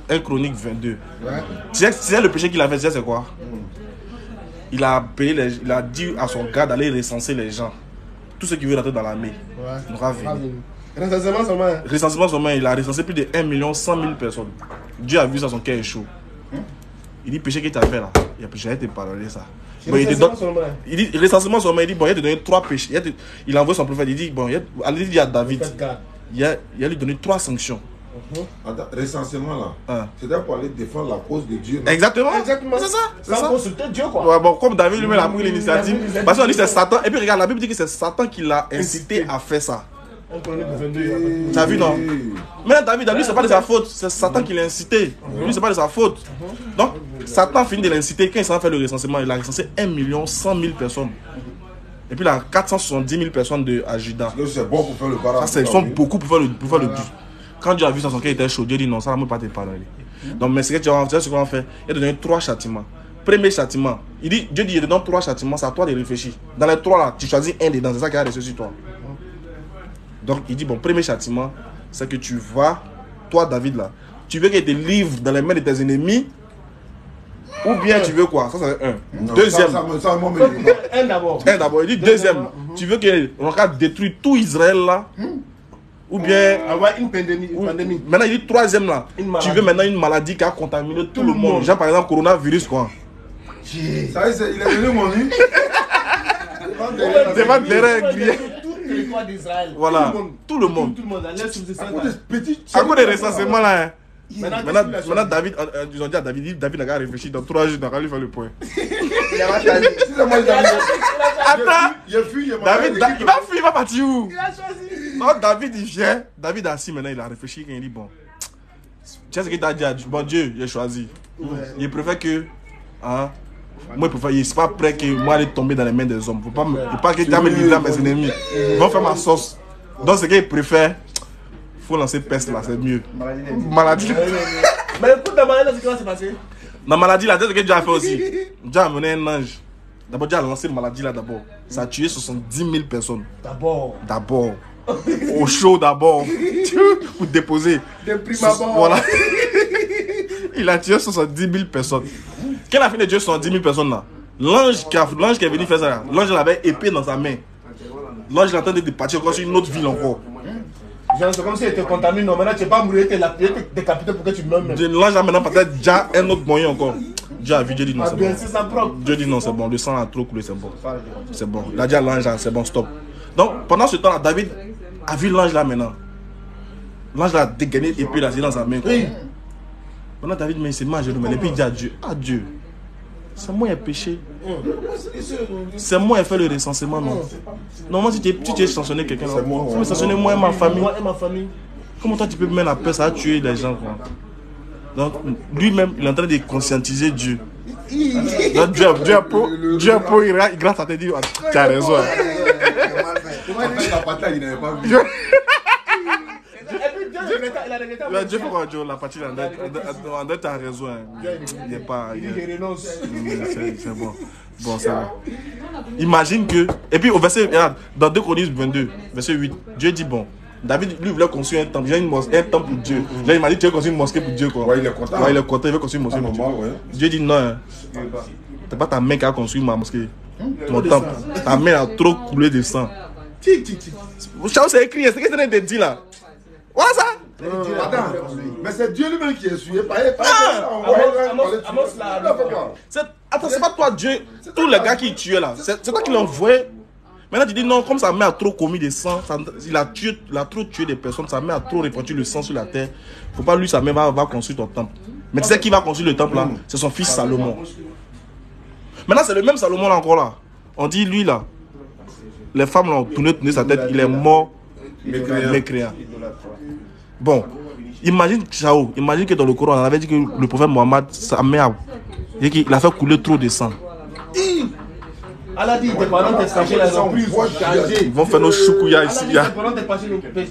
1 Chronique 22. Tu sais le péché qu'il a fait, c'est quoi? Il a dit à son gars d'aller recenser les gens. Tous ceux qui veulent rentrer dans l'armée. Il aura venu. Recensement seulement, il a recensé plus de 1 100 000 personnes. Dieu a vu ça, son cœur est chaud. Il dit, péché que tu as fait là, j'allais te pardonner ça. Bon, il dit, recensement seulement, il dit, bon, il va te donner 3 péchés. Il a envoyé son prophète, il dit, bon, allez dire à David, il a lui donné 3 sanctions. Recensement là, c'était pour aller défendre la cause de Dieu. Exactement. C'est ça. C'est ça. Consulter Dieu quoi. Ouais, bon, comme David lui-même a pris l'initiative, parce qu'on dit c'est Satan. Et puis regarde, la Bible dit que c'est Satan qui l'a incité à faire ça. Tu as vu non? Mais David, lui c'est pas de sa faute, c'est Satan qui l'a incité. Lui c'est pas de sa faute. Donc Satan finit de l'inciter. Quand il s'en fait le recensement, il a recensé 1 100 000 personnes. Et puis il a 470 000 personnes à Juda. C'est bon pour faire le barrage. Ça, ils sont beaucoup pour faire le but. Quand Dieu a vu ça, son cœur était chaud, Dieu dit non, ça ne va pas te pardonner. Donc, mais ce qu'on va faire, il a donné 3 châtiments. Premier châtiment, Dieu dit, il te donne 3 châtiments, c'est à toi de réfléchir. Dans les 3 là, tu choisis un dedans, c'est ça qui a resté sur toi. Donc, il dit, bon, premier châtiment, c'est que tu vas, toi David là, tu veux qu'il te livre dans les mains de tes ennemis, ou bien tu veux quoi? Ça c'est un. Deuxième. Un d'abord. Il dit deuxième, tu veux qu'il détruise tout Israël là? Ou bien avoir une pandémie. Maintenant il dit troisième là. Tu veux maintenant une maladie qui a contaminé tout le monde. Genre par exemple coronavirus quoi. Ça il est venu mon lui. C'est pas derrière grillé. Tout le territoire d'Israël. Voilà. Tout le monde. À cause des recensements là. Hein. Maintenant David, ils ont dit à David n'a qu'à réfléchir dans 3 jours, il n'a qu'à lui faire le point. Attends, David, il va fuir, il va partir où? Il a choisi. Non, David il vient, David a assis maintenant, il a réfléchi, il dit bon, tu sais ce qu'il t'a dit, bon Dieu, il a choisi. Il préfère que, hein, moi il n'est pas prêt que moi aller tomber dans les mains des hommes. Il ne faut pas que tu me livrer à mes ennemis. Ils vont faire ma sauce. Donc ce qu'il préfère, il faut lancer peste là, c'est mieux. Maladie. Mais écoute, dans la maladie, qu'est-ce qui va se passer? Dans la maladie, là, c'est ce que Dieu a fait aussi. Dieu a amené un ange. D'abord, Dieu a lancé une maladie là d'abord. Ça a tué 70 000 personnes. D'abord. D'abord. Au chaud d'abord. Pour déposer. Des primes à bord. Voilà. Il a tué 70 000 personnes. Quelle a fait de Dieu 70 000 personnes là? L'ange qui est venu faire ça là, l'ange avait épée dans sa main. L'ange est en train de partir encore sur une autre ville encore. C'est comme s'il était contaminé. Non, maintenant tu n'es pas mourir, tu es décapité pour que tu meurs même. L'ange a maintenant peut-être déjà un autre moyen encore. Dieu a vu, Dieu dit non, c'est bon. C'est sa propre. Dieu dit non, c'est bon. Le sang a trop coulé, c'est bon. C'est bon. Il a dit à l'ange, c'est bon, stop. Donc pendant ce temps-là, David a vu l'ange là maintenant. L'ange l'a dégainé et puis il a dit dans sa main. Oui. Maintenant David, mais c'est mal, et puis il dit à Dieu, Dieu, c'est moi qui ai péché. C'est moi qui ai fait le recensement, non. Normalement, si tu es sanctionné quelqu'un, il faut me sanctionner moi et ma famille. Moi et ma famille. Comment toi tu peux mettre la peur, ça a tué les gens, quoi. Donc lui-même, il est en train de conscientiser Dieu. Donc Dieu pour il grâce à te dire, tu as raison. Comment il fait la patate, il n'avait pas vu. Dieu fait quoi, Dieu, la partie en dette, tu as raison. Il n'est pas. C'est bon. Bon, c'est bon. Imagine que. Et puis au verset, regarde, dans 2 Chroniques 22, verset 8, Dieu dit bon. David, lui, voulait construire un temple. Il y a un temple pour Dieu. Là, il m'a dit, tu veux construire une mosquée pour Dieu, quoi. Ouais, il est content. Ouais, il est content, il veut construire une mosquée pour Dieu. Ouais. Dieu dit non. Hein. C'est pas ta main qui a construit ma mosquée. Mon temple. Ta main a trop coulé de sang. Chao, c'est écrit, c'est ce que tu as dit là. Voilà ça. Attends, mais c'est Dieu lui-même qui est suivi. Attends, c'est pas toi, Dieu. Tous les gars qui tuaient là, c'est toi qui l'as envoyé. Maintenant, tu dis non, comme sa main a trop commis de sang, il a trop tué des personnes, sa main a trop répandu le sang sur la terre. Faut pas lui, sa main va construire ton temple. Mais tu sais qui va construire le temple là? C'est son fils Salomon. Maintenant, c'est le même Salomon là encore là. On dit lui là, les femmes là ont tourné sa tête, il est mort mécréant. Bon, imagine Chao, imagine que dans le Coran, on avait dit que le prophète Mohammed, sa main il a fait couler trop de sang. Allah dit, tes parents t'es caché là, ils vont faire nos choukouya ici.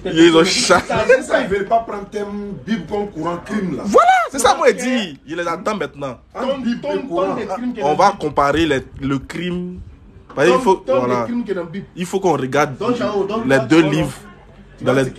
Ils ont chassé. C'est ça, ils ne veulent pas prendre thème Bible comme courant crime là. Voilà, c'est ça moi je dis. Il les attend maintenant. On va comparer le crime. Il faut qu'on regarde les 2 livres. Dans les